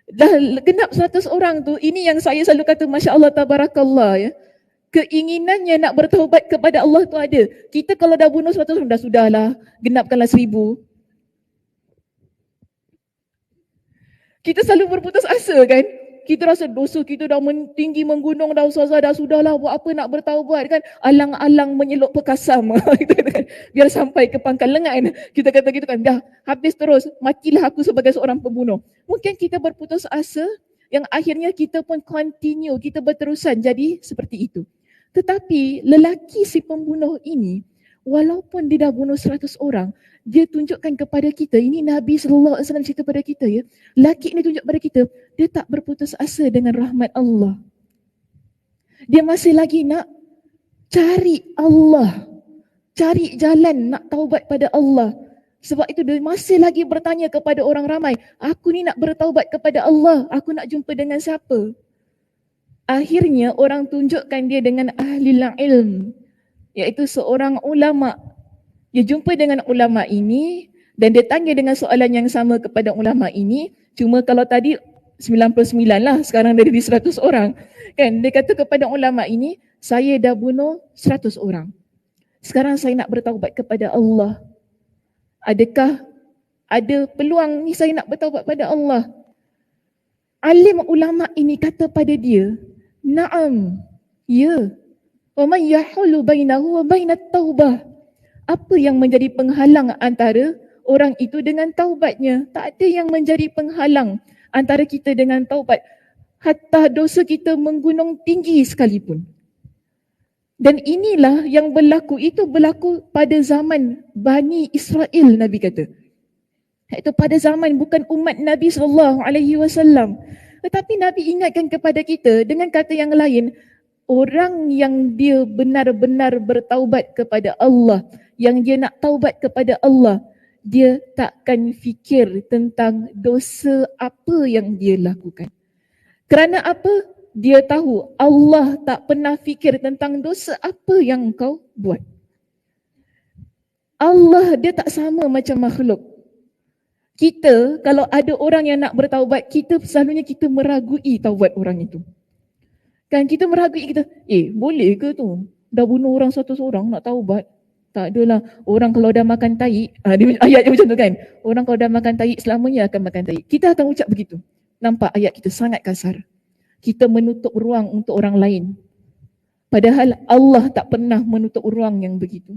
Dah genap 100 orang tu, ini yang saya selalu kata Masya Allah Tabarakallah ya. Keinginannya nak bertaubat kepada Allah tu ada. Kita kalau dah bunuh 100 orang, dah sudahlah, genapkanlah 1000. Kita selalu berputus asa kan. Kita rasa dosa kita dah tinggi menggunung, dah ustazah, dah sudahlah, buat apa nak bertaubat kan. Alang-alang menyeluk pekasam. Biar sampai ke pangkal lengan. Kita kata gitu kan, dah habis terus, matilah aku sebagai seorang pembunuh. Mungkin kita berputus asa Yang akhirnya kita pun continue, kita berterusan jadi seperti itu. Tetapi lelaki si pembunuh ini, walaupun dia dah bunuh 100 orang, dia tunjukkan kepada kita, ini Nabi SAW cerita pada kita ya, lelaki ini tunjuk pada kita, dia tak berputus asa dengan rahmat Allah. Dia masih lagi nak cari Allah, cari jalan nak taubat pada Allah. Sebab itu dia masih lagi bertanya kepada orang ramai, aku ni nak bertaubat kepada Allah, aku nak jumpa dengan siapa? Akhirnya orang tunjukkan dia dengan ahli ilm, iaitu seorang ulama. Dia jumpa dengan ulama ini dan dia tanya dengan soalan yang sama kepada ulama ini. Cuma kalau tadi 99 lah, sekarang dah jadi 100 orang. Kan? Dia kata kepada ulama ini, saya dah bunuh 100 orang. Sekarang saya nak bertaubat kepada Allah. Adakah ada peluang ni saya nak bertaubat pada Allah? Alim ulama ini kata pada dia, na'am, ya. Wa man yahulu bainahu wa bainat taubah. Apa yang menjadi penghalang antara orang itu dengan taubatnya? Tak ada yang menjadi penghalang antara kita dengan taubat. Hatta dosa kita menggunung tinggi sekalipun. Dan inilah yang berlaku, itu berlaku pada zaman Bani Israel, Nabi kata. Itu pada zaman bukan umat Nabi SAW. Tetapi Nabi ingatkan kepada kita dengan kata yang lain, orang yang dia benar-benar bertaubat kepada Allah, yang dia nak taubat kepada Allah, dia takkan fikir tentang dosa apa yang dia lakukan. Kerana apa? Dia tahu Allah tak pernah fikir tentang dosa apa yang kau buat. Allah dia tak sama macam makhluk. Kita kalau ada orang yang nak bertaubat, kita selalunya kita meragui taubat orang itu. Kan kita meragui, kita, boleh ke tu? Dah bunuh orang 100 orang nak taubat? Tak adalah. Orang kalau dah makan tahi, ayat dia macam tu kan. Orang kalau dah makan tahi, selamanya akan makan tahi. Kita akan ucap begitu. Nampak ayat kita sangat kasar. Kita menutup ruang untuk orang lain. Padahal Allah tak pernah menutup ruang yang begitu.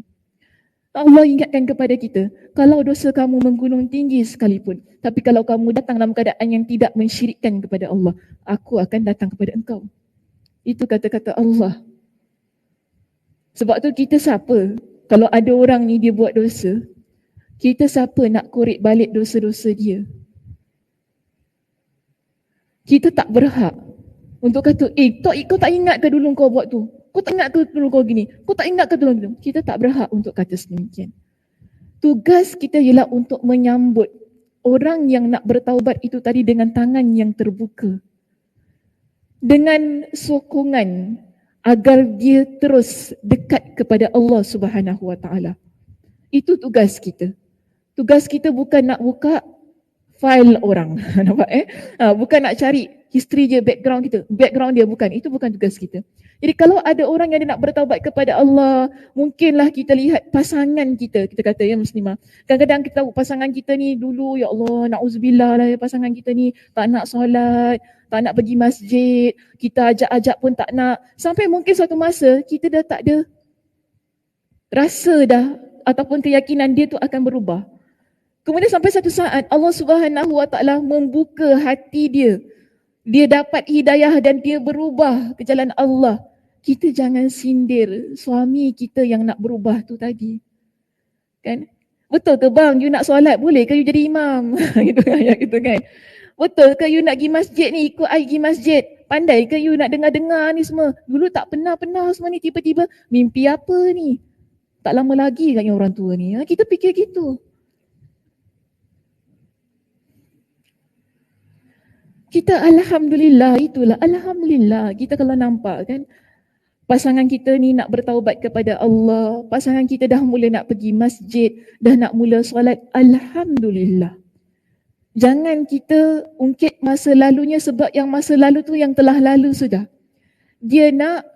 Allah ingatkan kepada kita, kalau dosa kamu menggunung tinggi sekalipun, tapi kalau kamu datang dalam keadaan yang tidak mensyirikkan kepada Allah, aku akan datang kepada engkau. Itu kata-kata Allah. Sebab tu kita siapa? Kalau ada orang ni dia buat dosa, kita siapa nak korek balik dosa-dosa dia? Kita tak berhak untuk kata, kau tak ingat ke dulu kau buat tu? Kau tak ingat ke dulu kau gini? Kau tak ingat ke dulu gitu? Kita tak berhak untuk kata sedemikian. Tugas kita ialah untuk menyambut orang yang nak bertaubat itu tadi dengan tangan yang terbuka. Dengan sokongan agar dia terus dekat kepada Allah Subhanahu Wa Taala. Itu tugas kita. Tugas kita bukan nak buka file orang. Nampak bukan nak cari history dia, background kita. Background dia bukan. Itu bukan tugas kita. Jadi kalau ada orang yang dia nak bertaubat kepada Allah, mungkinlah kita lihat pasangan kita. Kita kata ya muslimah. Kadang-kadang kita tahu pasangan kita ni dulu, ya Allah, na'udzubillah lah pasangan kita ni tak nak solat, tak nak pergi masjid, kita ajak-ajak pun tak nak. Sampai mungkin suatu masa kita dah tak ada rasa dah ataupun keyakinan dia tu akan berubah. Kemudian sampai satu saat Allah Subhanahu Wa Taala membuka hati dia. Dia dapat hidayah dan dia berubah ke jalan Allah. Kita jangan sindir suami kita yang nak berubah tu tadi. Kan? Betul ke bang, you nak solat, boleh ke you jadi imam? Gitu kan, gitu kan. Betul ke you nak pergi masjid ni, ikut I pergi masjid? Pandai ke you nak dengar-dengar ni semua? Dulu tak pernah semua ni, tiba-tiba mimpi apa ni? Tak lama lagi katnya orang tua ni. Kita fikir gitu. Kita alhamdulillah, itulah alhamdulillah. Kita kalau nampak kan, pasangan kita ni nak bertaubat kepada Allah, pasangan kita dah mula nak pergi masjid, dah nak mula solat, alhamdulillah. Jangan kita ungkit masa lalunya sebab yang masa lalu tu yang telah lalu sudah. Dia nak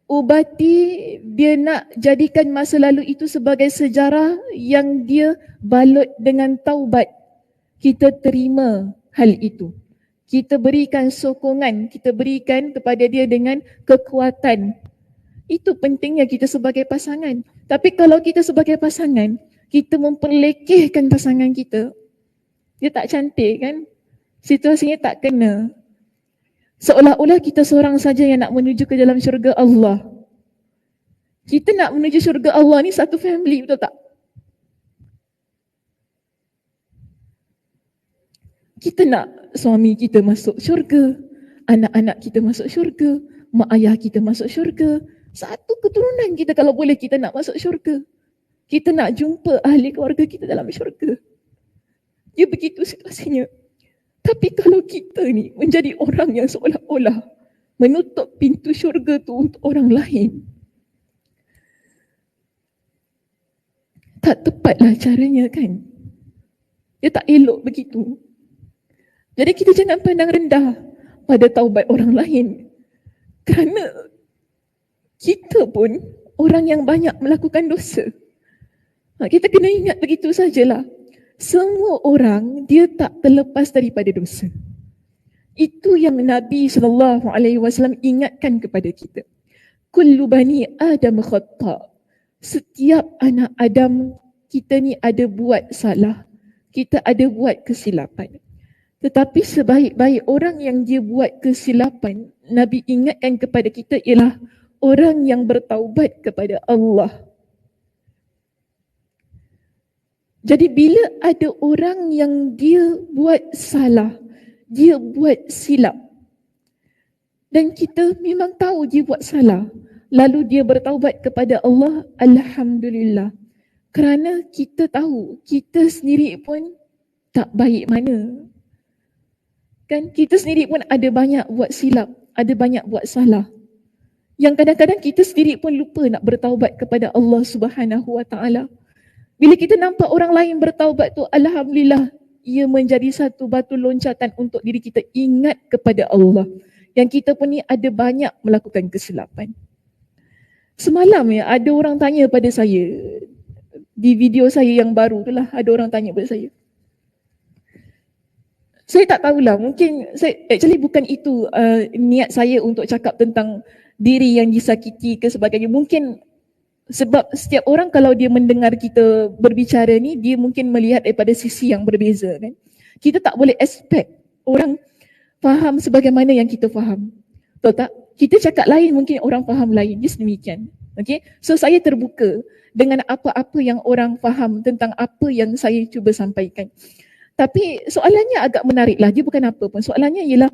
ubati, dia nak jadikan masa lalu itu sebagai sejarah yang dia balut dengan taubat. Kita terima hal itu. Kita berikan sokongan, kita berikan kepada dia dengan kekuatan. Itu pentingnya kita sebagai pasangan. Tapi kalau kita sebagai pasangan, kita memperlekehkan pasangan kita, dia tak cantik kan? Situasinya tak kena. Seolah-olah kita seorang saja yang nak menuju ke dalam syurga Allah. Kita nak menuju syurga Allah ni satu family, betul tak? Kita nak suami kita masuk syurga, anak-anak kita masuk syurga, mak ayah kita masuk syurga. Satu keturunan kita kalau boleh kita nak masuk syurga. Kita nak jumpa ahli keluarga kita dalam syurga. Ya begitu situasinya. Tapi kalau kita ni menjadi orang yang seolah-olah menutup pintu syurga tu untuk orang lain, tak tepatlah caranya kan? Dia tak elok begitu. Jadi kita jangan pandang rendah pada taubat orang lain. Kerana kita pun orang yang banyak melakukan dosa. Kita kena ingat begitu sajalah. Semua orang dia tak terlepas daripada dosa. Itu yang Nabi SAW ingatkan kepada kita. Kullu bani Adam khata'. Setiap anak Adam kita ni ada buat salah. Kita ada buat kesilapan. Tetapi sebaik-baik orang yang dia buat kesilapan, Nabi ingatkan kepada kita ialah orang yang bertaubat kepada Allah. Jadi bila ada orang yang dia buat salah, dia buat silap, dan kita memang tahu dia buat salah, lalu dia bertaubat kepada Allah, Alhamdulillah. Kerana kita tahu, kita sendiri pun tak baik mana. Kan kita sendiri pun ada banyak buat silap, ada banyak buat salah. Yang kadang-kadang kita sendiri pun lupa nak bertaubat kepada Allah Subhanahu Wa Taala. Bila kita nampak orang lain bertaubat tu, Alhamdulillah, ia menjadi satu batu loncatan untuk diri kita ingat kepada Allah. Yang kita pun ni ada banyak melakukan kesilapan. Semalam ya, ada orang tanya pada saya, di video saya yang baru tu lah, ada orang tanya pada saya. Saya tak tahulah, mungkin saya actually bukan itu niat saya untuk cakap tentang diri yang disakiti ke sebagainya. Mungkin sebab setiap orang kalau dia mendengar kita berbicara ni, dia mungkin melihat daripada sisi yang berbeza kan. Kita tak boleh expect orang faham sebagaimana yang kita faham. Betul tak? Kita cakap lain, mungkin orang faham lain. Just demikian. Okay? So saya terbuka dengan apa-apa yang orang faham tentang apa yang saya cuba sampaikan. Tapi soalannya agak menariklah. Dia bukan apa pun. Soalannya ialah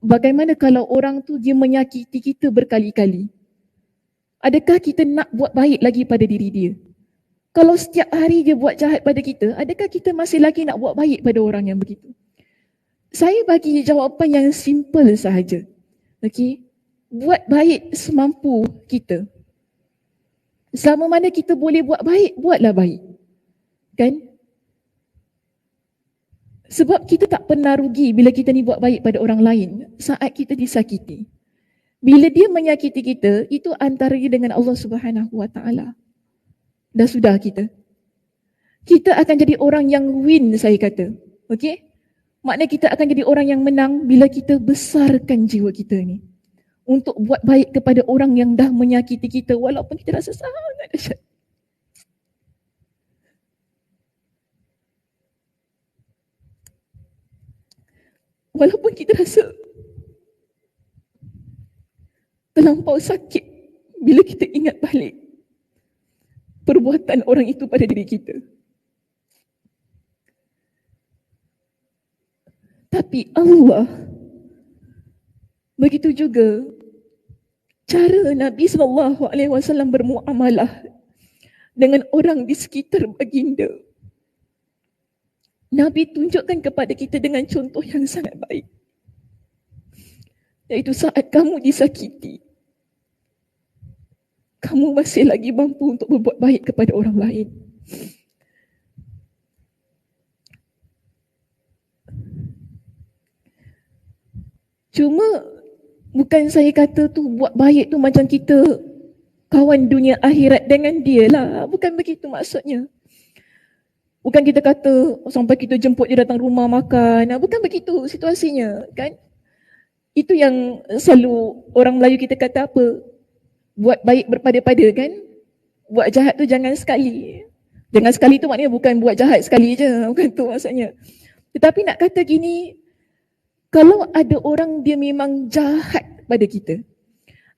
bagaimana kalau orang tu dia menyakiti kita berkali-kali? Adakah kita nak buat baik lagi pada diri dia? Kalau setiap hari dia buat jahat pada kita, adakah kita masih lagi nak buat baik pada orang yang begitu? Saya bagi jawapan yang simple sahaja. Okey, buat baik semampu kita. Selama mana kita boleh buat baik, buatlah baik. Kan? Sebab kita tak pernah rugi bila kita ni buat baik pada orang lain saat kita disakiti. Bila dia menyakiti kita, itu antara dia dengan Allah Subhanahu Wa Taala. Dah sudah kita. Kita akan jadi orang yang win, saya kata. Okey? Maknanya kita akan jadi orang yang menang bila kita besarkan jiwa kita ni. Untuk buat baik kepada orang yang dah menyakiti kita walaupun kita rasa sangat dahsyat. Walaupun kita rasa terlampau sakit bila kita ingat balik perbuatan orang itu pada diri kita. Tapi Allah, begitu juga cara Nabi SAW bermuamalah dengan orang di sekitar baginda. Nabi tunjukkan kepada kita dengan contoh yang sangat baik. Iaitu saat kamu disakiti, kamu masih lagi mampu untuk berbuat baik kepada orang lain. Cuma bukan saya kata tu buat baik tu macam kita kawan dunia akhirat dengan dia lah. Bukan begitu maksudnya. Bukan kita kata sampai kita jemput dia datang rumah makan. Bukan begitu situasinya kan. Itu yang selalu orang Melayu kita kata apa? Buat baik berpada-pada kan. Buat jahat tu jangan sekali. Jangan sekali tu maknanya bukan buat jahat sekali je. Bukan tu maksudnya. Tetapi nak kata gini, Kalau ada orang dia memang jahat pada kita,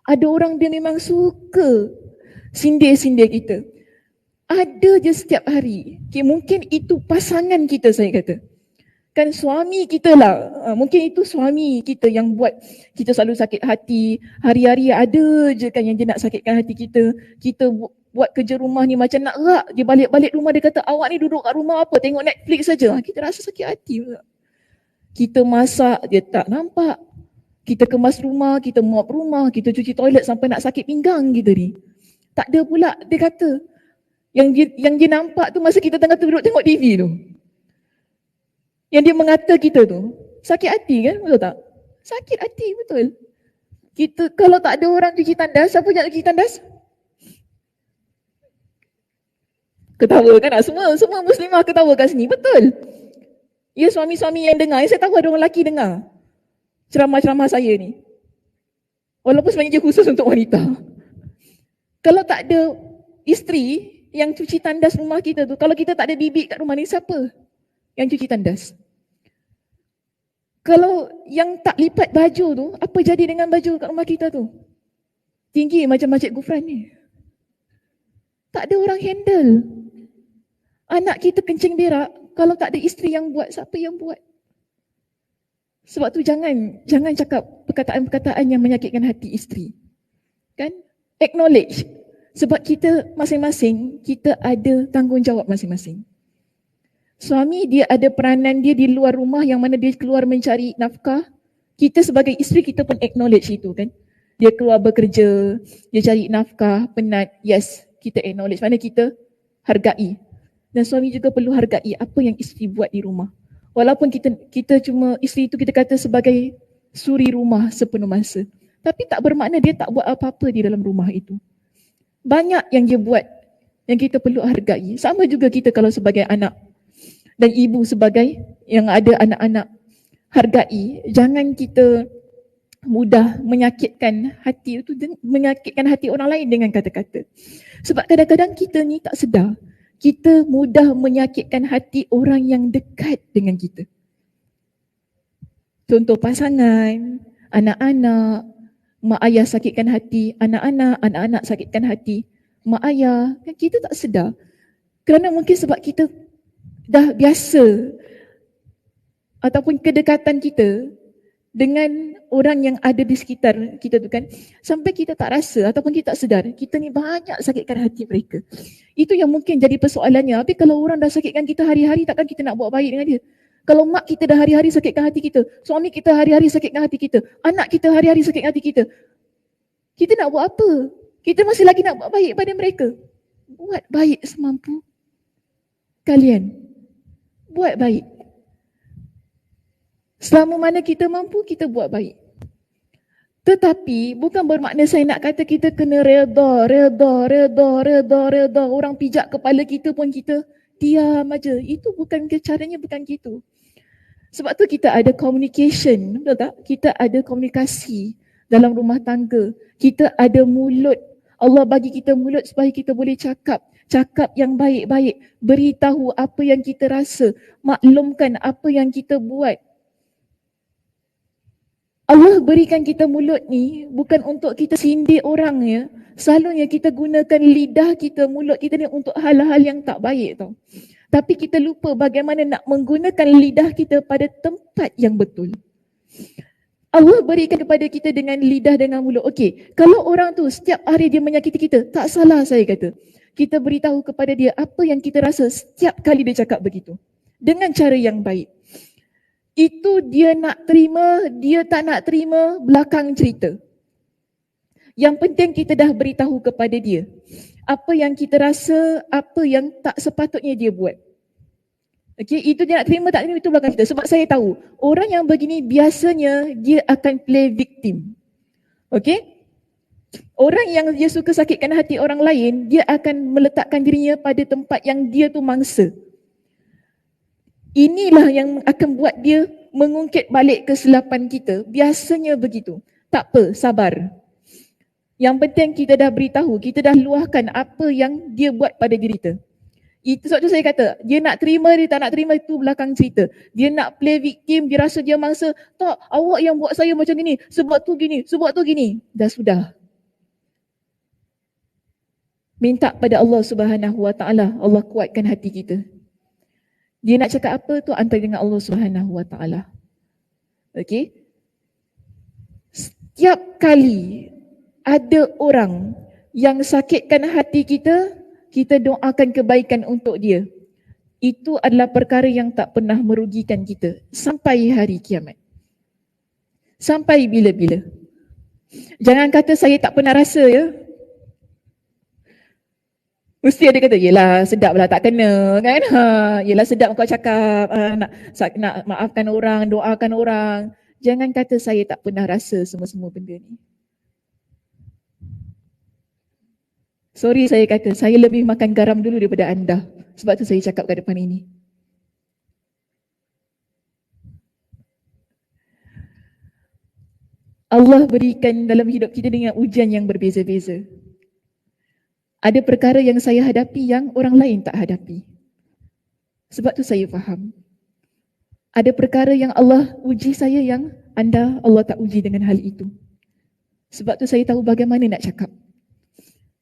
ada orang dia memang suka sindir-sindir kita, ada je setiap hari. Okay, mungkin itu pasangan kita, saya kata. Kan suami kita lah, mungkin itu suami kita yang buat kita selalu sakit hati. Hari-hari ada je kan yang dia nak sakitkan hati kita. Kita buat kerja rumah ni macam nak rak. Dia balik-balik rumah dia kata, awak ni duduk kat rumah apa, tengok Netflix saja. Kita rasa sakit hati pula. Kita masak, dia tak nampak. Kita kemas rumah, kita mop rumah, kita cuci toilet sampai nak sakit pinggang kita ni. Tak ada pula, dia kata. Yang dia nampak tu masa kita tengah duduk tengok TV tu. Yang dia mengata kita tu, sakit hati kan, betul tak? Sakit hati, betul. Kita kalau tak ada orang cuci tandas, siapa nak cuci tandas? Ketawa kan? Semua muslimah ketawa kat sini, betul. Ya, suami-suami yang dengar, saya tahu ada orang lelaki dengar ceramah-ceramah saya ni. Walaupun sebenarnya khusus untuk wanita. Kalau tak ada isteri yang cuci tandas rumah kita tu, kalau kita tak ada bibik kat rumah ni, siapa yang cuci tandas? Kalau yang tak lipat baju tu, apa jadi dengan baju kat rumah kita tu? Tinggi macam Masjid Gufran ni. Tak ada orang handle. Anak kita kencing berak, kalau tak ada isteri yang buat, siapa yang buat? Sebab tu jangan cakap perkataan-perkataan yang menyakitkan hati isteri. Kan? Acknowledge. Sebab kita masing-masing, kita ada tanggungjawab masing-masing. Suami dia ada peranan dia di luar rumah yang mana dia keluar mencari nafkah. Kita sebagai isteri kita pun acknowledge itu kan. Dia keluar bekerja, dia cari nafkah, penat. Yes, kita acknowledge. Mana kita hargai. Dan suami juga perlu hargai apa yang isteri buat di rumah. Walaupun kita cuma isteri itu kita kata sebagai suri rumah sepenuh masa. Tapi tak bermakna dia tak buat apa-apa di dalam rumah itu. Banyak yang dia buat yang kita perlu hargai. Sama juga kita kalau sebagai anak dan ibu sebagai yang ada anak-anak, hargai. Jangan kita mudah menyakitkan hati itu, menyakitkan hati orang lain dengan kata-kata. Sebab kadang-kadang kita ni tak sedar, kita mudah menyakitkan hati orang yang dekat dengan kita. Contoh pasangan, anak-anak, mak ayah sakitkan hati, anak-anak sakitkan hati mak ayah. Kita tak sedar. Kerana mungkin sebab kita dah biasa ataupun kedekatan kita dengan orang yang ada di sekitar kita tu kan, sampai kita tak rasa ataupun kita tak sedar, kita ni banyak sakitkan hati mereka. Itu yang mungkin jadi persoalannya. Tapi kalau orang dah sakitkan kita hari-hari, takkan kita nak buat baik dengan dia? Kalau mak kita dah hari-hari sakitkan hati kita, suami kita hari-hari sakitkan hati kita, anak kita hari-hari sakitkan hati kita, kita nak buat apa? Kita masih lagi nak buat baik pada mereka? Buat baik semampu kalian. Buat baik. Selama mana kita mampu, kita buat baik. Tetapi bukan bermakna saya nak kata kita kena redha. Orang pijak kepala kita pun kita diam aja. Itu bukan caranya, bukan gitu. Sebab tu kita ada communication, betul tak? Kita ada komunikasi dalam rumah tangga. Kita ada mulut. Allah bagi kita mulut supaya kita boleh cakap yang baik-baik, beritahu apa yang kita rasa, maklumkan apa yang kita buat. Allah berikan kita mulut ni bukan untuk kita sindir orang ya. Selalunya kita gunakan lidah kita, mulut kita ni untuk hal-hal yang tak baik tau. Tapi kita lupa bagaimana nak menggunakan lidah kita pada tempat yang betul. Allah berikan kepada kita dengan lidah, dengan mulut. Okey, kalau orang tu setiap hari dia menyakiti kita, tak salah saya kata. Kita beritahu kepada dia apa yang kita rasa setiap kali dia cakap begitu. Dengan cara yang baik. Itu dia nak terima, dia tak nak terima, belakang cerita. Yang penting kita dah beritahu kepada dia. Apa yang kita rasa, apa yang tak sepatutnya dia buat. Okey, itu dia nak terima tak terima itu belakang cerita. Sebab saya tahu, orang yang begini biasanya dia akan play victim. Okey? Orang yang dia suka sakitkan hati orang lain, dia akan meletakkan dirinya pada tempat yang dia tu mangsa. Inilah yang akan buat dia mengungkit balik kesilapan kita. Biasanya begitu. Tak apa, sabar. Yang penting kita dah beritahu, kita dah luahkan apa yang dia buat pada diri kita. Itu sebab tu saya kata, dia nak terima, dia tak nak terima, itu belakang cerita. Dia nak play victim, dia rasa dia mangsa, tak, awak yang buat saya macam gini, sebab tu gini, sebab tu gini. Dah sudah. Minta pada Allah Subhanahu Wa Taala, Allah kuatkan hati kita. Dia nak cakap apa tu antara dengan Allah Subhanahu Wa Taala. Okey? Setiap kali ada orang yang sakitkan hati kita, kita doakan kebaikan untuk dia. Itu adalah perkara yang tak pernah merugikan kita sampai hari kiamat. Sampai bila-bila. Jangan kata saya tak pernah rasa ya. Mesti ada kata, yelah sedap lah tak kena kan. Yelah sedap kau cakap, nak maafkan orang, doakan orang. Jangan kata saya tak pernah rasa semua-semua benda ni. Sorry saya kata, saya lebih makan garam dulu daripada anda. Sebab tu saya cakap kat depan ini. Allah berikan dalam hidup kita dengan ujian yang berbeza-beza. Ada perkara yang saya hadapi yang orang lain tak hadapi. Sebab tu saya faham. Ada perkara yang Allah uji saya yang Allah tak uji dengan hal itu. Sebab tu saya tahu bagaimana nak cakap.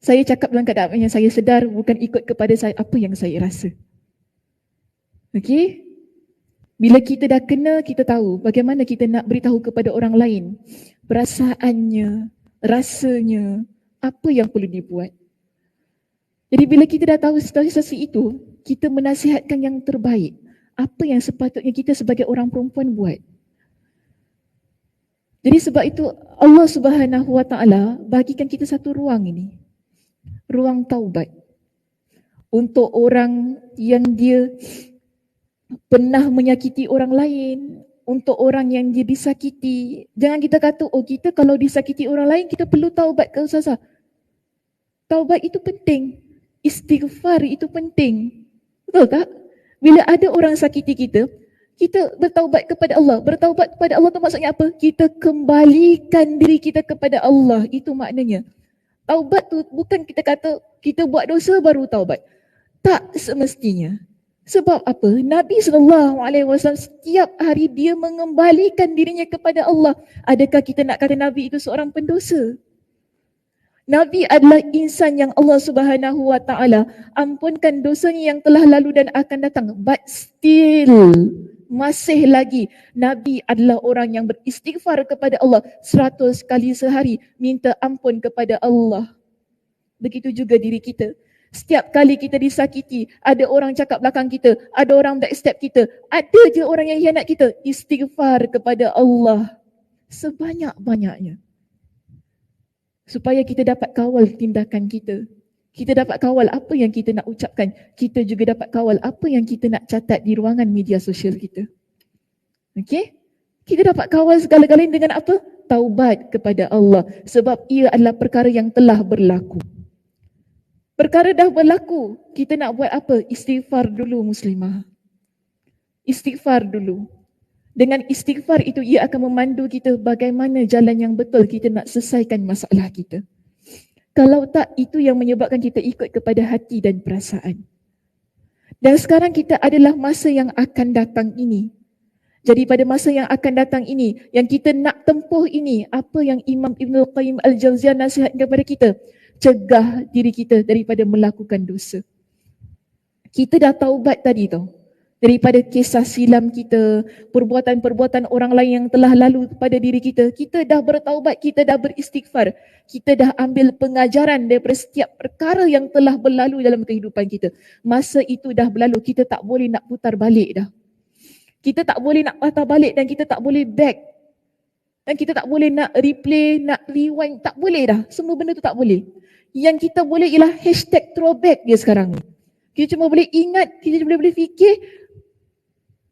Saya cakap dalam keadaan yang saya sedar, bukan ikut kepada saya apa yang saya rasa. Okey? Bila kita dah kena, kita tahu bagaimana kita nak beritahu kepada orang lain perasaannya, rasanya, apa yang perlu dibuat. Jadi bila kita dah tahu situasi itu, kita menasihatkan yang terbaik. Apa yang sepatutnya kita sebagai orang perempuan buat. Jadi sebab itu Allah Subhanahu Wa Taala bagikan kita satu ruang ini. Ruang taubat. Untuk orang yang dia pernah menyakiti orang lain, untuk orang yang dia disakiti. Jangan kita kata, oh kita kalau disakiti orang lain kita perlu taubat ke Ustazah. Taubat itu penting. Istighfar itu penting. Betul tak? Bila ada orang sakiti kita, kita bertaubat kepada Allah. Bertaubat kepada Allah itu maksudnya apa? Kita kembalikan diri kita kepada Allah. Itu maknanya. Taubat tu bukan kita kata kita buat dosa baru taubat. Tak semestinya. Sebab apa? Nabi SAW setiap hari dia mengembalikan dirinya kepada Allah. Adakah kita nak kata Nabi itu seorang pendosa? Nabi adalah insan yang Allah Subhanahu Wa Taala ampunkan dosanya yang telah lalu dan akan datang. But still, masih lagi Nabi adalah orang yang beristighfar kepada Allah 100 kali sehari, minta ampun kepada Allah. Begitu juga diri kita. Setiap kali kita disakiti, ada orang cakap belakang kita, ada orang backstab kita, ada je orang yang hianat kita, istighfar kepada Allah sebanyak-banyaknya. Supaya kita dapat kawal tindakan kita. Kita dapat kawal apa yang kita nak ucapkan. Kita juga dapat kawal apa yang kita nak catat di ruangan media sosial kita. Okey? Kita dapat kawal segala-galanya dengan apa? Taubat kepada Allah. Sebab ia adalah perkara yang telah berlaku. Perkara dah berlaku. Kita nak buat apa? Istighfar dulu muslimah. Istighfar dulu. Dengan istighfar itu ia akan memandu kita bagaimana jalan yang betul kita nak selesaikan masalah kita. Kalau tak, itu yang menyebabkan kita ikut kepada hati dan perasaan. Dan sekarang kita adalah masa yang akan datang ini. Jadi pada masa yang akan datang ini, yang kita nak tempuh ini, apa yang Imam Ibnul Qayyim Al-Jauziyah nasihatkan kepada kita? Cegah diri kita daripada melakukan dosa. Kita dah taubat tadi tau. Daripada kisah silam kita, perbuatan-perbuatan orang lain yang telah lalu pada diri kita. Kita dah bertaubat, kita dah beristighfar. Kita dah ambil pengajaran daripada setiap perkara yang telah berlalu dalam kehidupan kita. Masa itu dah berlalu, kita tak boleh nak putar balik dah. Kita tak boleh nak patah balik dan kita tak boleh back. Dan kita tak boleh nak replay, nak rewind, tak boleh dah. Semua benda tu tak boleh. Yang kita boleh ialah #throwback dia sekarang ni. Kita cuma boleh ingat, kita cuma boleh fikir.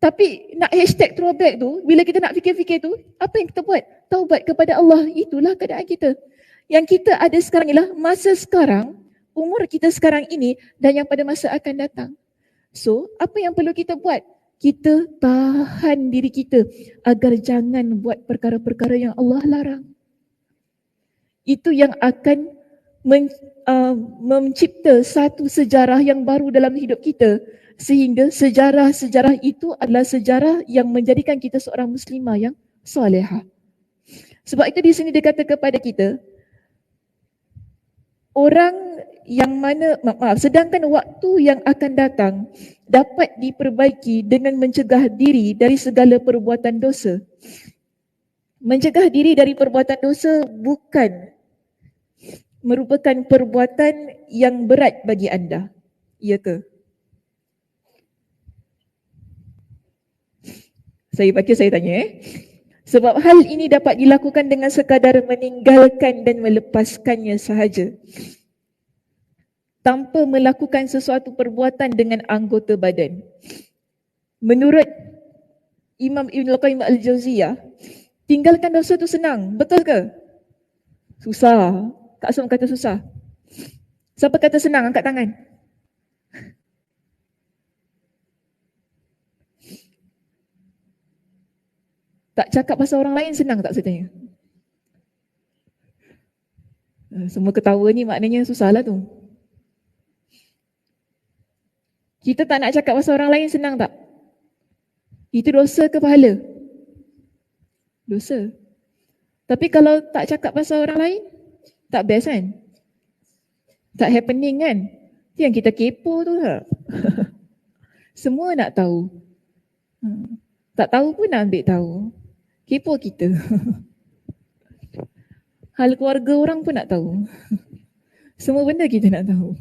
Tapi nak #throwback tu, bila kita nak fikir-fikir tu, apa yang kita buat? Taubat kepada Allah, itulah keadaan kita. Yang kita ada sekarang ialah masa sekarang, umur kita sekarang ini dan yang pada masa akan datang. So, apa yang perlu kita buat? Kita tahan diri kita agar jangan buat perkara-perkara yang Allah larang. Itu yang akan mencipta satu sejarah yang baru dalam hidup kita, sehingga sejarah-sejarah itu adalah sejarah yang menjadikan kita seorang muslimah yang solehah. Sebab itu di sini dia kata kepada kita, orang yang mana, sedangkan waktu yang akan datang dapat diperbaiki dengan mencegah diri dari segala perbuatan dosa. Mencegah diri dari perbuatan dosa bukan merupakan perbuatan yang berat bagi anda. Ya ke? Saya tanya. Sebab hal ini dapat dilakukan dengan sekadar meninggalkan dan melepaskannya sahaja, tanpa melakukan sesuatu perbuatan dengan anggota badan. Menurut Imam Ibn Al-Qayyim Al-Jauziyah, tinggalkan dosa tu senang. Betul ke? Susah. Kak Som kata susah. Siapa kata senang? Angkat tangan. Tak cakap pasal orang lain senang tak saya tanya? Semua ketawa ni maknanya susah lah tu. Kita tak nak cakap pasal orang lain senang tak? Itu dosa ke pahala? Dosa. Tapi kalau tak cakap pasal orang lain, tak best kan? Tak happening kan? Itu yang kita kepo tu tak? Semua nak tahu. Tak tahu pun nak ambil tahu. Kepo kita. Hal keluarga orang pun nak tahu. Semua benda kita nak tahu.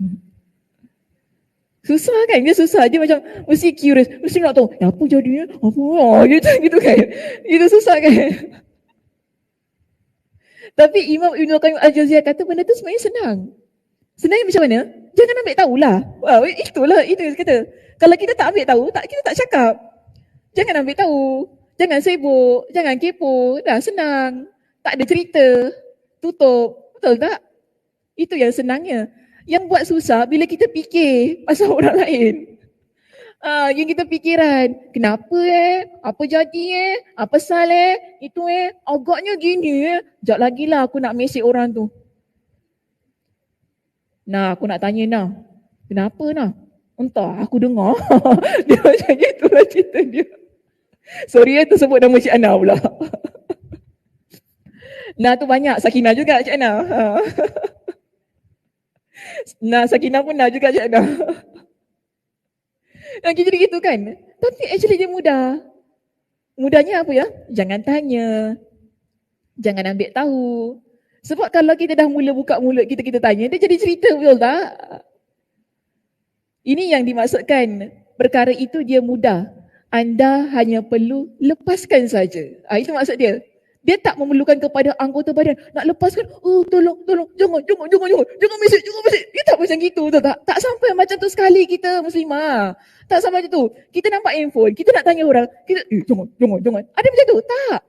Susah kan? Dia susah. Dia macam mesti curious. Mesti nak tahu. Apa jadinya? Apa? Gitu kan? Itu susah kan? Tapi Imam Ibn Al-Qayyim Al-Jauziyah kata benda tu sebenarnya senang. Senangnya macam mana? Jangan ambil tahulah. Wow, itulah. Itu yang kata. Kalau kita tak ambil tahu, kita tak cakap. Jangan ambil tahu. Jangan sibuk. Jangan kepo. Dah senang. Tak ada cerita. Tutup. Betul tak? Itu yang senangnya. Yang buat susah bila kita fikir pasal orang lain. Yang kita fikiran, kenapa apa jadi apa salah itu agaknya gini Sekejap lagi lah aku nak mesej orang tu. Nah, aku nak tanya nah, kenapa nah? Entah, aku dengar. Dia macam itulah cerita dia. Sorry tersebut nama Cik Ana pula. Nah tu banyak, Sakinah juga Cik Ana. Nah Sakinah pun nak juga Cik Ana. Jadi gitu kan. Tapi actually dia mudah. Mudahnya apa ya? Jangan tanya. Jangan ambil tahu. Sebab kalau kita dah mula buka mulut kita tanya, dia jadi cerita, betul tak? Ini yang dimaksudkan. Perkara itu dia mudah. Anda hanya perlu lepaskan saja. Itu maksud dia. Dia tak memerlukan kepada anggota badan. Nak lepaskan, tolong, jangan mesej. Dia tak macam gitu, betul tak? Tak sampai macam tu sekali kita muslimah. Tak sampai macam tu. Kita nampak handphone, kita nak tanya orang, kita, jangan. Ada macam tu? Tak.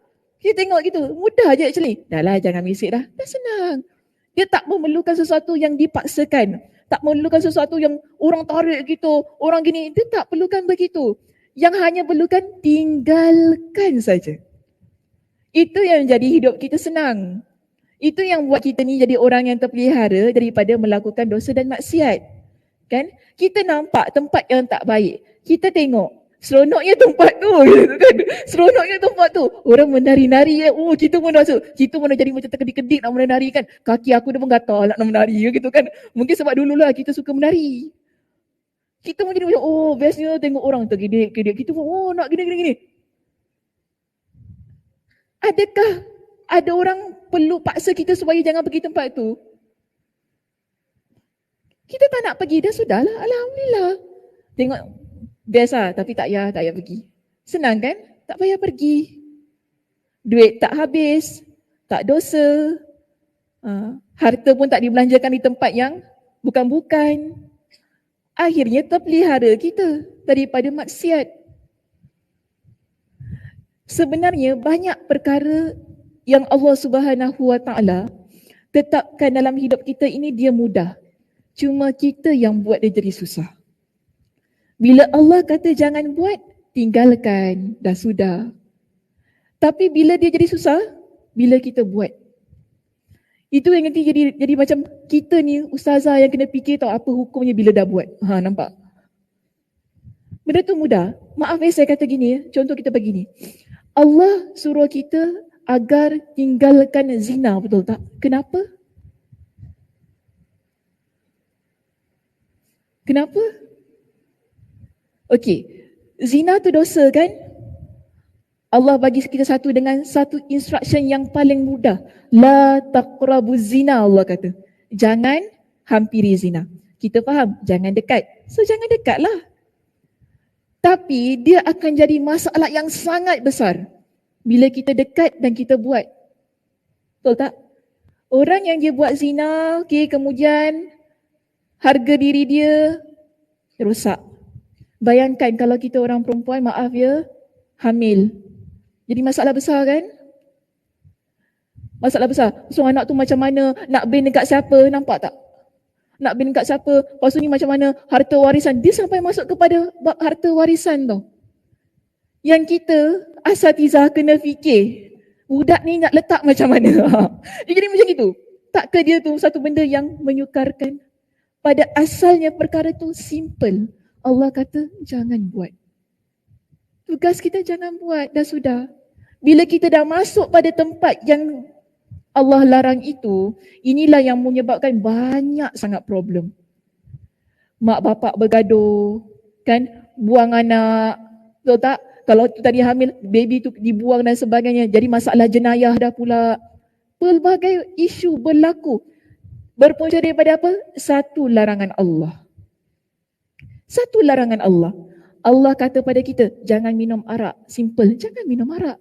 Kita tengok gitu, mudah je actually. Dah lah, jangan mesej dah. Dah senang. Dia tak memerlukan sesuatu yang dipaksakan. Tak memerlukan sesuatu yang orang tarik gitu, orang gini. Dia tak perlukan begitu. Yang hanya perlukan tinggalkan saja. Itu yang jadi hidup kita senang. Itu yang buat kita ni jadi orang yang terpelihara daripada melakukan dosa dan maksiat. Kan? Kita nampak tempat yang tak baik. Kita tengok. Seronoknya tempat tu. Gitu kan? Seronoknya tempat tu. Orang menari-nari. Kita pun rasa. Kita pun dah jadi macam terkedik-kedik nak menari kan. Kaki aku dah pun gatal nak menari. Gitu kan? Mungkin sebab dululah kita suka menari. Kita pun jadi macam, bestnya tengok orang terkedik-kedik. Kita pun, nak gini. Adakah ada orang perlu paksa kita supaya jangan pergi tempat tu? Kita tak nak pergi, dah sudahlah. Alhamdulillah. Tengok, best lah, tapi tak payah pergi. Senang kan? Tak payah pergi. Duit tak habis, tak dosa. Harta pun tak dibelanjakan di tempat yang bukan-bukan. Akhirnya terpelihara kita daripada maksiat. Sebenarnya banyak perkara yang Allah Subhanahu Wa Taala tetapkan dalam hidup kita ini dia mudah. Cuma kita yang buat dia jadi susah. Bila Allah kata jangan buat, tinggalkan, dah sudah. Tapi bila dia jadi susah, bila kita buat. Itu yang nanti jadi macam kita ni ustazah yang kena fikir tahu apa hukumnya bila dah buat. Nampak? Benda tu mudah. Maaf saya kata gini, contoh kita begini. Allah suruh kita agar tinggalkan zina, betul tak? Kenapa? Kenapa? Okey, zina tu dosa kan? Allah bagi kita satu instruction yang paling mudah. La taqrabu zina, Allah kata. Jangan hampiri zina. Kita faham, jangan dekat. So jangan dekatlah. Tapi dia akan jadi masalah yang sangat besar bila kita dekat dan kita buat. Betul tak? Orang yang dia buat zina, kemudian harga diri dia rosak. Bayangkan kalau kita orang perempuan, maaf ya, hamil. Jadi masalah besar kan? Masalah besar. So anak tu macam mana? Nak bin dekat siapa? Nampak tak? Nak bin dekat siapa? Lepas tu ni macam mana? Harta warisan. Dia sampai masuk kepada bab harta warisan tau. Yang kita asatizah kena fikir. Budak ni nak letak macam mana? Dia jadi macam itu. Takkah dia tu satu benda yang menyukarkan? Pada asalnya perkara tu simple. Allah kata jangan buat. Tugas kita jangan buat, dah sudah. Bila kita dah masuk pada tempat yang Allah larang itu, inilah yang menyebabkan banyak sangat problem. Mak bapak bergaduh, kan? Buang anak, betul tak? Kalau tu tadi hamil, baby tu dibuang dan sebagainya. Jadi masalah jenayah dah pula. Pelbagai isu berlaku. Berpunca daripada apa? Satu larangan Allah. Satu larangan Allah. Allah kata pada kita, jangan minum arak. Simple, jangan minum arak.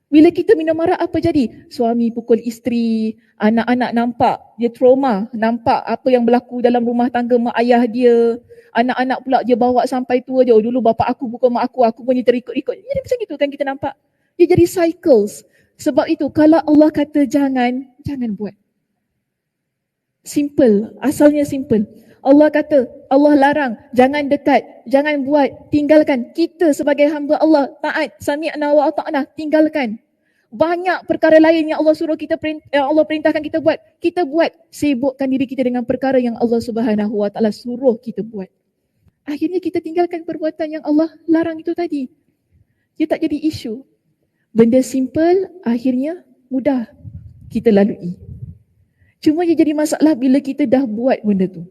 Bila kita minum arak, apa jadi? Suami pukul isteri, anak-anak nampak, dia trauma, nampak apa yang berlaku dalam rumah tangga mak ayah dia. Anak-anak pula dia bawa sampai tua dia. Oh, dulu bapak aku pukul mak aku pun dia terikut-ikut. Jadi macam itu kan kita nampak. Dia jadi cycles. Sebab itu, kalau Allah kata jangan buat. Simple, asalnya simple. Allah kata, Allah larang, jangan dekat, jangan buat, tinggalkan. Kita sebagai hamba Allah, taat, sami'na wa ata'na, tinggalkan. Banyak perkara lain yang Allah suruh kita, yang Allah perintahkan kita buat, sibukkan diri kita dengan perkara yang Allah Subhanahu wa taala suruh kita buat. Akhirnya kita tinggalkan perbuatan yang Allah larang itu tadi. Dia tak jadi isu. Benda simple, akhirnya mudah kita lalui. Cuma dia jadi masalah bila kita dah buat benda tu.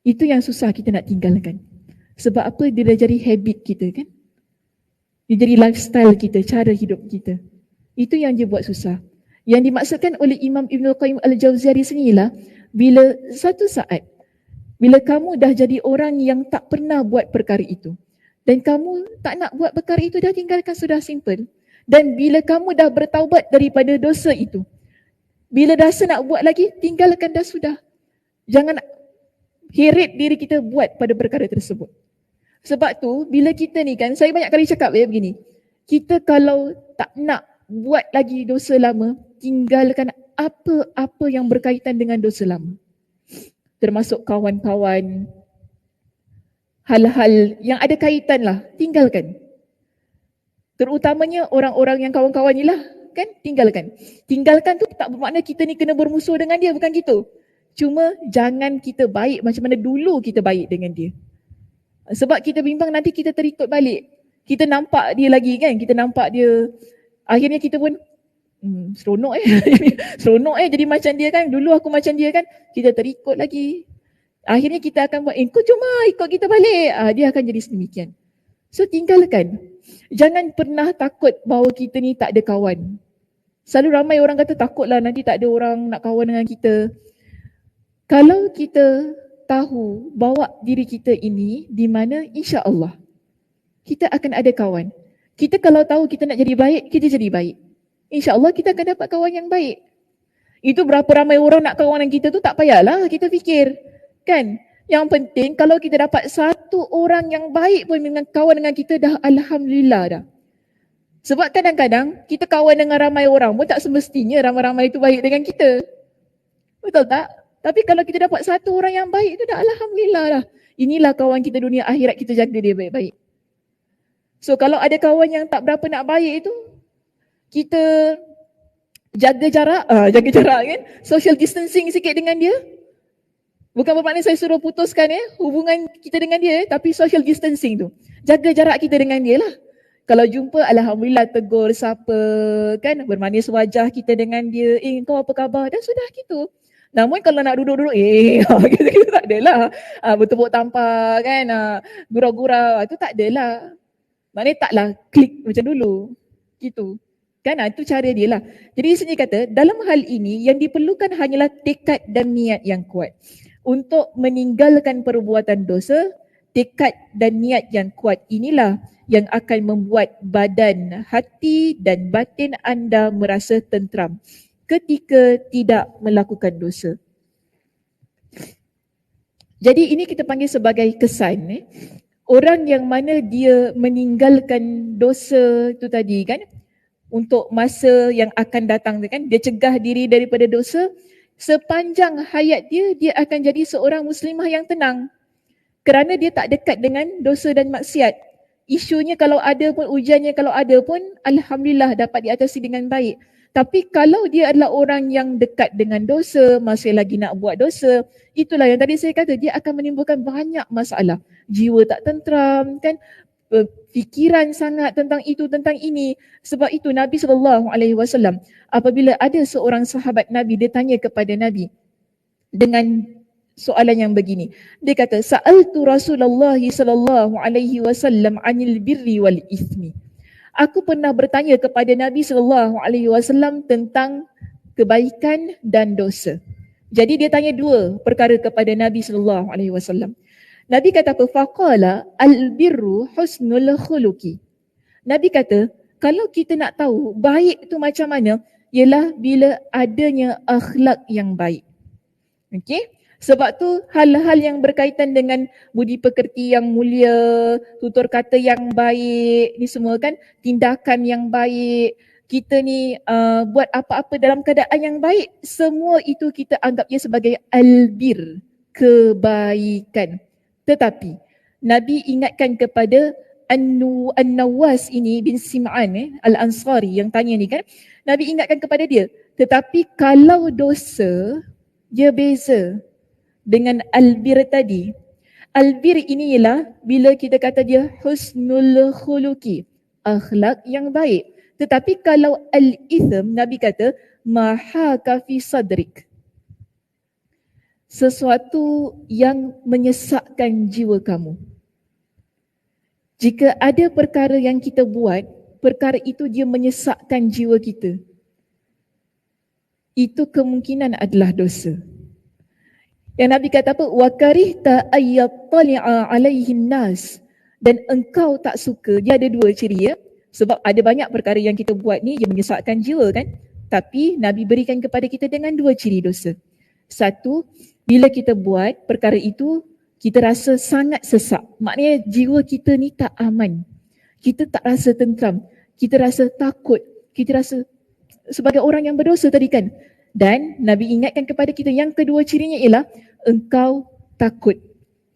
Itu yang susah kita nak tinggalkan. Sebab apa? Dia dah jadi habit kita kan? Dia jadi lifestyle kita, cara hidup kita. Itu yang dia buat susah. Yang dimaksudkan oleh Imam Ibn Qayyim Al-Jawziyah di sinilah, bila satu saat, bila kamu dah jadi orang yang tak pernah buat perkara itu, dan kamu tak nak buat perkara itu, dah tinggalkan, sudah simple. Dan bila kamu dah bertaubat daripada dosa itu, bila rasa nak buat lagi, tinggalkan, dah sudah. Jangan heret diri kita buat pada perkara tersebut. Sebab tu bila kita ni kan, saya banyak kali cakap begini, kita kalau tak nak buat lagi dosa lama, tinggalkan apa-apa yang berkaitan dengan dosa lama. Termasuk kawan-kawan, hal-hal yang ada kaitan lah, tinggalkan. Terutamanya orang-orang yang kawan-kawan ni lah, kan, tinggalkan. Tinggalkan tu tak bermakna kita ni kena bermusuh dengan dia, bukan gitu. Cuma jangan kita baik macam mana dulu kita baik dengan dia. Sebab kita bimbang nanti kita terikut balik. Kita nampak dia lagi kan, kita nampak dia. Akhirnya kita pun seronok seronok jadi macam dia kan. Dulu aku macam dia kan, kita terikut lagi. Akhirnya kita akan buat, kau cuma ikut kita balik. Dia akan jadi sedemikian. So tinggalkan. Jangan pernah takut bahawa kita ni tak ada kawan. Selalu ramai orang kata takutlah nanti tak ada orang nak kawan dengan kita. Kalau kita tahu bawa diri kita ini di mana, insya-Allah kita akan ada kawan. Kita kalau tahu kita nak jadi baik, kita jadi baik. Insya-Allah kita akan dapat kawan yang baik. Itu berapa ramai orang nak kawan dengan kita tu tak payahlah kita fikir. Kan? Yang penting kalau kita dapat satu orang yang baik pun dengan kawan dengan kita, dah alhamdulillah dah. Sebab kadang-kadang kita kawan dengan ramai orang pun tak semestinya ramai-ramai itu baik dengan kita. Betul tak? Tapi kalau kita dapat satu orang yang baik, itu dah alhamdulillah dah. Inilah kawan kita dunia akhirat, kita jaga dia baik-baik. So kalau ada kawan yang tak berapa nak baik itu, kita jaga jarak kan, social distancing sikit dengan dia. Bukan bermakna saya suruh putuskan hubungan kita dengan dia, tapi social distancing tu. Jaga jarak kita dengan dia lah. Kalau jumpa, alhamdulillah tegur sapa kan, bermanis wajah kita dengan dia. Kau apa khabar? Dan sudah gitu. Namun kalau nak duduk-duduk, gitu tak adalah. Bertepuk tampar kan, gurau-gurau, itu tak adalah. Maknanya taklah klik macam dulu. Gitu. Kan itu cara dia lah. Jadi sini kata, dalam hal ini yang diperlukan hanyalah tekad dan niat yang kuat. Untuk meninggalkan perbuatan dosa, tekad dan niat yang kuat inilah yang akan membuat badan, hati dan batin anda merasa tentram ketika tidak melakukan dosa. Jadi ini kita panggil sebagai kesan. Orang yang mana dia meninggalkan dosa itu tadi kan, untuk masa yang akan datang kan, dia cegah diri daripada dosa, sepanjang hayat dia, dia akan jadi seorang muslimah yang tenang. Kerana dia tak dekat dengan dosa dan maksiat. Isunya kalau ada pun, ujiannya kalau ada pun, alhamdulillah dapat diatasi dengan baik. Tapi kalau dia adalah orang yang dekat dengan dosa, masih lagi nak buat dosa, itulah yang tadi saya kata, dia akan menimbulkan banyak masalah. Jiwa tak tentram kan, fikiran sangat tentang itu, tentang ini. Sebab itu Nabi SAW, apabila ada seorang sahabat Nabi, dia tanya kepada Nabi dengan soalan yang begini. Dia kata, Sa'altu Rasulullah SAW anil birri wal ithmi. Aku pernah bertanya kepada Nabi SAW tentang kebaikan dan dosa. Jadi dia tanya dua perkara kepada Nabi SAW. Nabi kata apa? Faqala al-birru husnul khuluqi. Nabi kata, kalau kita nak tahu baik tu macam mana, ialah bila adanya akhlak yang baik. Okey? Sebab tu hal-hal yang berkaitan dengan budi pekerti yang mulia, tutur kata yang baik, ni semua kan tindakan yang baik, kita ni buat apa-apa dalam keadaan yang baik, semua itu kita anggap ia sebagai albir, kebaikan. Tetapi Nabi ingatkan kepada An-Nawas ini bin Sim'an Al-Ansari yang tanya ni kan, Nabi ingatkan kepada dia, tetapi kalau dosa, dia beza dengan albir tadi. Albir ini ialah bila kita kata dia husnul khuluqi, akhlak yang baik. Tetapi kalau al-ithm, Nabi kata mahaka fi sadrik, sesuatu yang menyesakkan jiwa kamu. Jika ada perkara yang kita buat, perkara itu dia menyesakkan jiwa kita, itu kemungkinan adalah dosa. Yang Nabi kata apa? Wa karihta ayyattali'a alaihin nas, dan engkau tak suka. Dia ada dua ciri sebab ada banyak perkara yang kita buat ni dia menyesakkan jiwa kan. Tapi Nabi berikan kepada kita dengan dua ciri dosa. Satu, bila kita buat perkara itu, kita rasa sangat sesak. Maknanya jiwa kita ni tak aman. Kita tak rasa tentram. Kita rasa takut. Kita rasa sebagai orang yang berdosa tadi kan. Dan Nabi ingatkan kepada kita yang kedua cirinya ialah engkau takut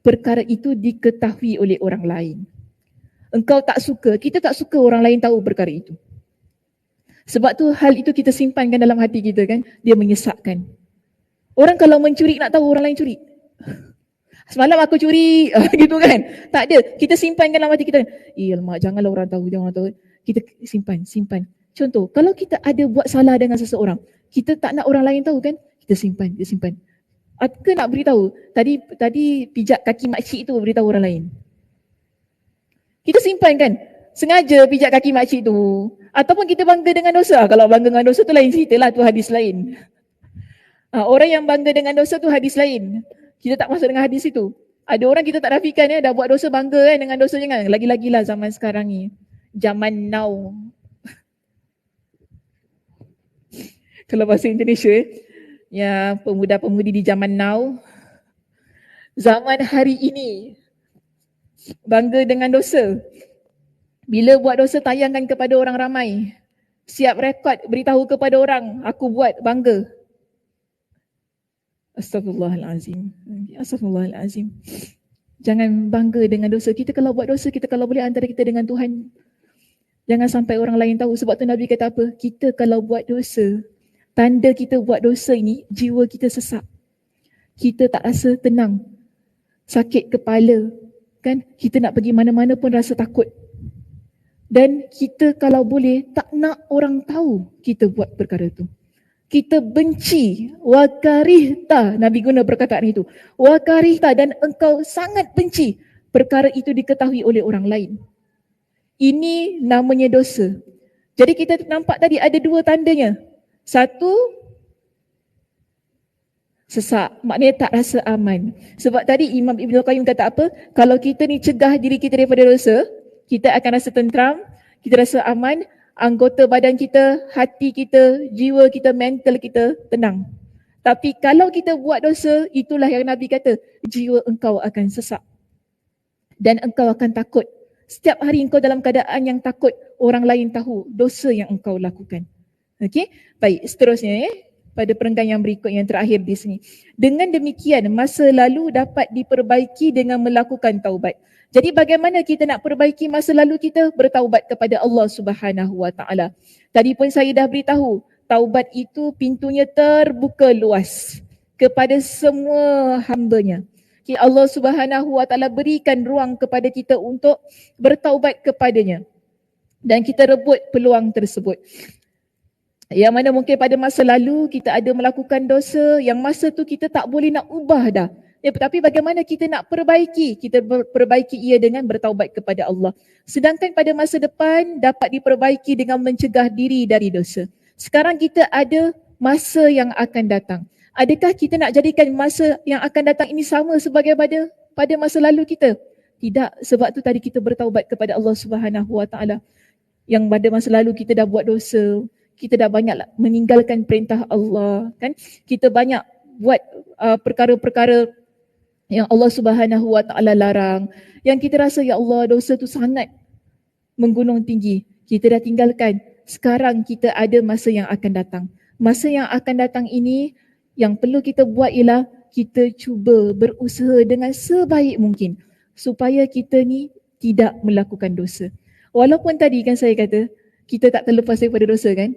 perkara itu diketahui oleh orang lain. Engkau tak suka, kita tak suka orang lain tahu perkara itu. Sebab tu hal itu kita simpankan dalam hati kita kan. Dia menyesakkan. Orang kalau mencuri nak tahu orang lain curi. Semalam aku curi, gitu kan. Tak ada. Kita simpankan dalam hati kita. Alamak, janganlah orang tahu, jangan orang tahu. Kita simpan. Contoh, kalau kita ada buat salah dengan seseorang, kita tak nak orang lain tahu kan, kita simpan. Ke nak beritahu, tadi pijak kaki makcik tu beritahu orang lain. Kita simpan kan, sengaja pijak kaki makcik tu. Ataupun kita bangga dengan dosa. Kalau bangga dengan dosa tu lain cerita lah, tu hadis lain. Orang yang bangga dengan dosa tu hadis lain. Kita tak masuk dengan hadis itu. Ada orang kita tak rafikan dah buat dosa bangga kan dengan dosanya kan. Lagi-lagi lah zaman sekarang ni. Zaman now. Kalau bahasa Indonesia ya, pemuda-pemudi di zaman now. Zaman hari ini. Bangga dengan dosa. Bila buat dosa tayangkan kepada orang ramai. Siap rekod beritahu kepada orang, aku buat, bangga. Astaghfirullahalazim. Jangan bangga dengan dosa. Kita kalau buat dosa, kita kalau boleh antara kita dengan Tuhan. Jangan sampai orang lain tahu. Sebab tu Nabi kata apa? Kita kalau buat dosa, Tanda kita buat dosa ini, jiwa kita sesak. Kita tak rasa tenang. Sakit kepala. Kan? Kita nak pergi mana-mana pun rasa takut. Dan kita kalau boleh tak nak orang tahu kita buat perkara tu. Kita benci, wakarihta, Nabi guna perkataan itu. Wakarihta, dan engkau sangat benci perkara itu diketahui oleh orang lain. Ini namanya dosa. Jadi kita nampak tadi ada dua tandanya. Satu, sesak, maknanya tak rasa aman. Sebab tadi Imam Ibn Qayyim kata apa? Kalau kita ni cegah diri kita daripada dosa, kita akan rasa tentram, kita rasa aman, anggota badan kita, hati kita, jiwa kita, mental kita tenang. Tapi kalau kita buat dosa, itulah yang Nabi kata, jiwa engkau akan sesak. Dan engkau akan takut. Setiap hari engkau dalam keadaan yang takut orang lain tahu dosa yang engkau lakukan. Okey? Baik, seterusnya pada perenggan yang berikut yang terakhir di sini. Dengan demikian, masa lalu dapat diperbaiki dengan melakukan taubat. Jadi bagaimana kita nak perbaiki masa lalu kita? Bertaubat kepada Allah Subhanahu Wa Taala. Tadi pun saya dah beritahu, taubat itu pintunya terbuka luas kepada semua hamba-Nya. Okay, Allah Subhanahu Wa Taala berikan ruang kepada kita untuk bertaubat kepadanya. Dan kita rebut peluang tersebut. Yang mana mungkin pada masa lalu kita ada melakukan dosa, yang masa tu kita tak boleh nak ubah dah. Ya, tapi bagaimana kita nak perbaiki? Kita perbaiki ia dengan bertaubat kepada Allah. Sedangkan pada masa depan dapat diperbaiki dengan mencegah diri dari dosa. Sekarang kita ada masa yang akan datang. Adakah kita nak jadikan masa yang akan datang ini sama sebagai pada masa lalu kita? Tidak, sebab tu tadi kita bertaubat kepada Allah Subhanahu Wa Taala. Yang pada masa lalu kita dah buat dosa, kita dah banyak meninggalkan perintah Allah, kan? Kita banyak buat perkara-perkara yang Allah Subhanahu Wa Taala larang, yang kita rasa ya Allah dosa tu sangat menggunung tinggi, kita dah tinggalkan. Sekarang kita ada masa yang akan datang. Masa yang akan datang ini yang perlu kita buat ialah kita cuba berusaha dengan sebaik mungkin supaya kita ni tidak melakukan dosa. Walaupun tadi kan saya kata kita tak terlepas daripada dosa kan?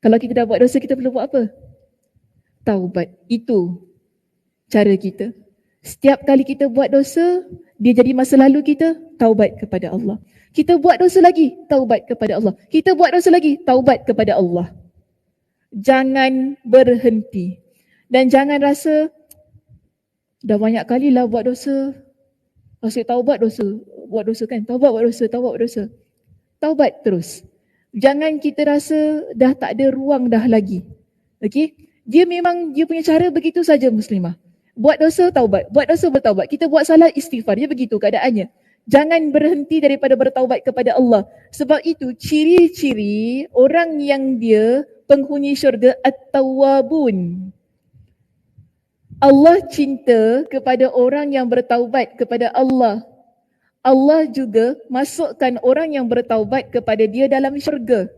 Kalau kita dah buat dosa, kita perlu buat apa? Taubat. Itu cara kita. Setiap kali kita buat dosa, dia jadi masa lalu kita, taubat kepada Allah. Kita buat dosa lagi, taubat kepada Allah. Kita buat dosa lagi, taubat kepada Allah. Jangan berhenti. Dan jangan rasa, dah banyak kali lah buat dosa, asyik taubat dosa, buat dosa kan, taubat buat dosa, taubat buat dosa. Taubat terus. Jangan kita rasa dah tak ada ruang dah lagi. Okey? Dia memang dia punya cara begitu saja muslimah. Buat dosa taubat, buat dosa bertaubat. Kita buat salah istighfar, dia begitu keadaannya. Jangan berhenti daripada bertaubat kepada Allah. Sebab itu ciri-ciri orang yang dia penghuni syurga at-tawwabun. Allah cinta kepada orang yang bertaubat kepada Allah. Allah juga masukkan orang yang bertaubat kepada dia dalam syurga.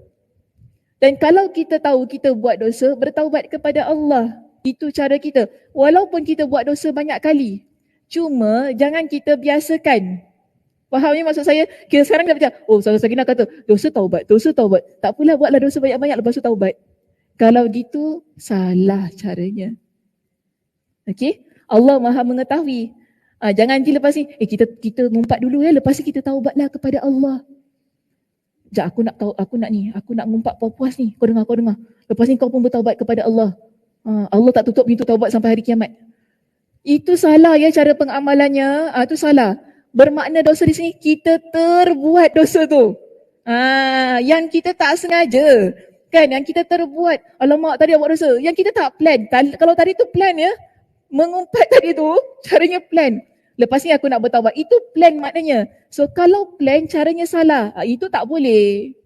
Dan kalau kita tahu kita buat dosa, bertaubat kepada Allah. Itu cara kita. Walaupun kita buat dosa banyak kali. Cuma jangan kita biasakan. Faham ni maksud saya? Kita sekarang dah macam, oh Ustazah Sakinah kata, dosa taubat, dosa taubat. Tak apalah, buatlah dosa banyak-banyak lepas tu taubat. Kalau gitu, salah caranya. Okey? Allah Maha mengetahui. Jangan nanti lepas ni, kita ngumpat dulu ya, lepas ni kita taubatlah kepada Allah. Sekejap, aku nak ngumpat puas-puas ni. Kau dengar. Lepas ni kau pun bertaubat kepada Allah. Allah tak tutup pintu taubat sampai hari kiamat. Itu salah ya cara pengamalannya. Itu salah. Bermakna dosa di sini, kita terbuat dosa tu. Yang kita tak sengaja. Kan, yang kita terbuat. Alamak, tadi buat dosa. Yang kita tak plan. Kalau tadi tu plan ya, mengumpat tadi tu, caranya plan. Lepas ni aku nak bertaubat. Itu plan maknanya. So kalau plan caranya salah, itu tak boleh.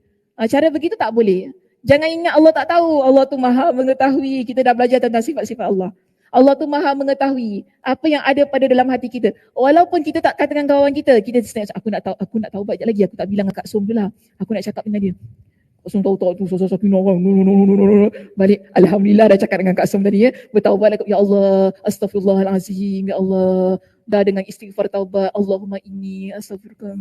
Cara begitu tak boleh. Jangan ingat Allah tak tahu. Allah tu Maha mengetahui. Kita dah belajar tentang sifat-sifat Allah. Allah tu Maha mengetahui apa yang ada pada dalam hati kita. Walaupun kita tak kata dengan kawan kita aku nak taubat sekejap lagi. Aku tak bilang dengan Kak Som dulu lah. Aku nak cakap dengan dia. Kak Som tahu tu Ustazah Sakinah orang. No. Balik. Alhamdulillah dah cakap dengan Kak Som tadi ya. Bertaubatlah. Ya Allah. Astaghfirullahalazim. Ya Allah. Dah dengan istighfar taubat. Allahumma inni astaghfirullah.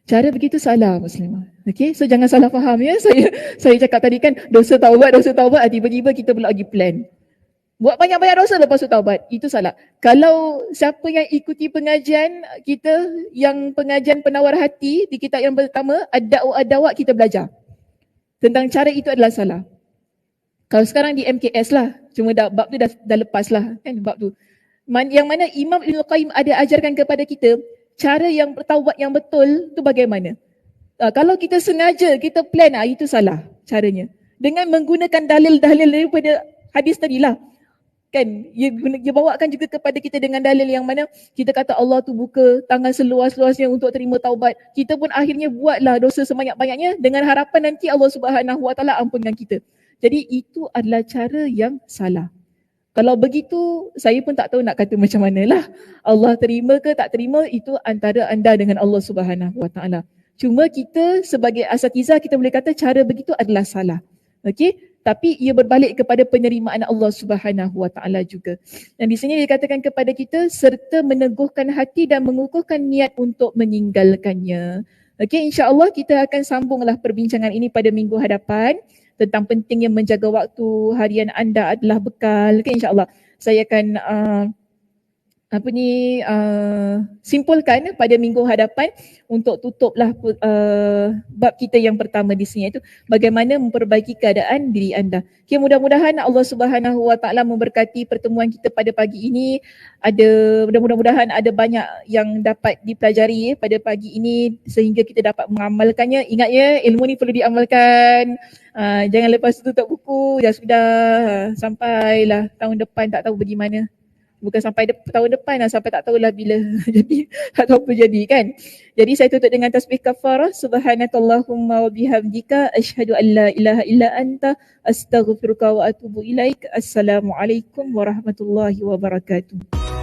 Cara begitu salah Muslimah. Okey, so jangan salah faham ya. Saya cakap tadi kan dosa taubat, tiba-tiba kita pula lagi plan. Buat banyak-banyak dosa lepas tu taubat. Itu salah. Kalau siapa yang ikuti pengajian kita, yang pengajian penawar hati di kitab yang pertama, ad-da'wa kita belajar. Tentang cara itu adalah salah. Kalau sekarang di MKS lah, cuma bab tu dah lepas lah kan bab tu. Yang mana Imam Ibn Qayyim ada ajarkan kepada kita, cara yang bertaubat yang betul tu bagaimana. Kalau kita sengaja, kita plan, itu salah caranya. Dengan menggunakan dalil-dalil daripada hadis tadi lah. Kan, dia bawakan juga kepada kita dengan dalil yang mana kita kata Allah tu buka tangan seluas-luasnya untuk terima taubat. Kita pun akhirnya buatlah dosa sebanyak-banyaknya dengan harapan nanti Allah Subhanahu Wa Taala ampunkan kita. Jadi itu adalah cara yang salah. Kalau begitu, saya pun tak tahu nak kata macam manalah. Allah terima ke tak terima, itu antara anda dengan Allah Subhanahu Wa Taala. Cuma kita sebagai asatizah, kita boleh kata cara begitu adalah salah. Okey? Tapi ia berbalik kepada penerimaan Allah Subhanahu Wa Taala juga. Dan di sini dikatakan kepada kita, serta meneguhkan hati dan mengukuhkan niat untuk meninggalkannya. Okey, insya-Allah kita akan sambunglah perbincangan ini pada minggu hadapan. Tentang pentingnya menjaga waktu harian anda adalah bekal. Okay, insyaAllah saya akan simpulkan pada minggu hadapan untuk tutuplah bab kita yang pertama di sini, iaitu bagaimana memperbaiki keadaan diri anda. Okay, mudah-mudahan Allah Subhanahu Wa Taala memberkati pertemuan kita pada pagi ini. Mudah-mudahan ada banyak yang dapat dipelajari pada pagi ini sehingga kita dapat mengamalkannya. Ingat ya, ilmu ni perlu diamalkan. Jangan lepas tu tutup buku, dah sudah sampailah tahun depan tak tahu bagaimana. Bukan sampai tahun depan lah, sampai tak tahulah bila jadi atau apa jadi kan. Jadi saya tutup dengan tasbih kafarah. Subhanakallahumma wa bihamdika asyhadu an la ilaha illa anta astaghfiruka wa atubu ilaik. Assalamualaikum warahmatullahi wabarakatuh.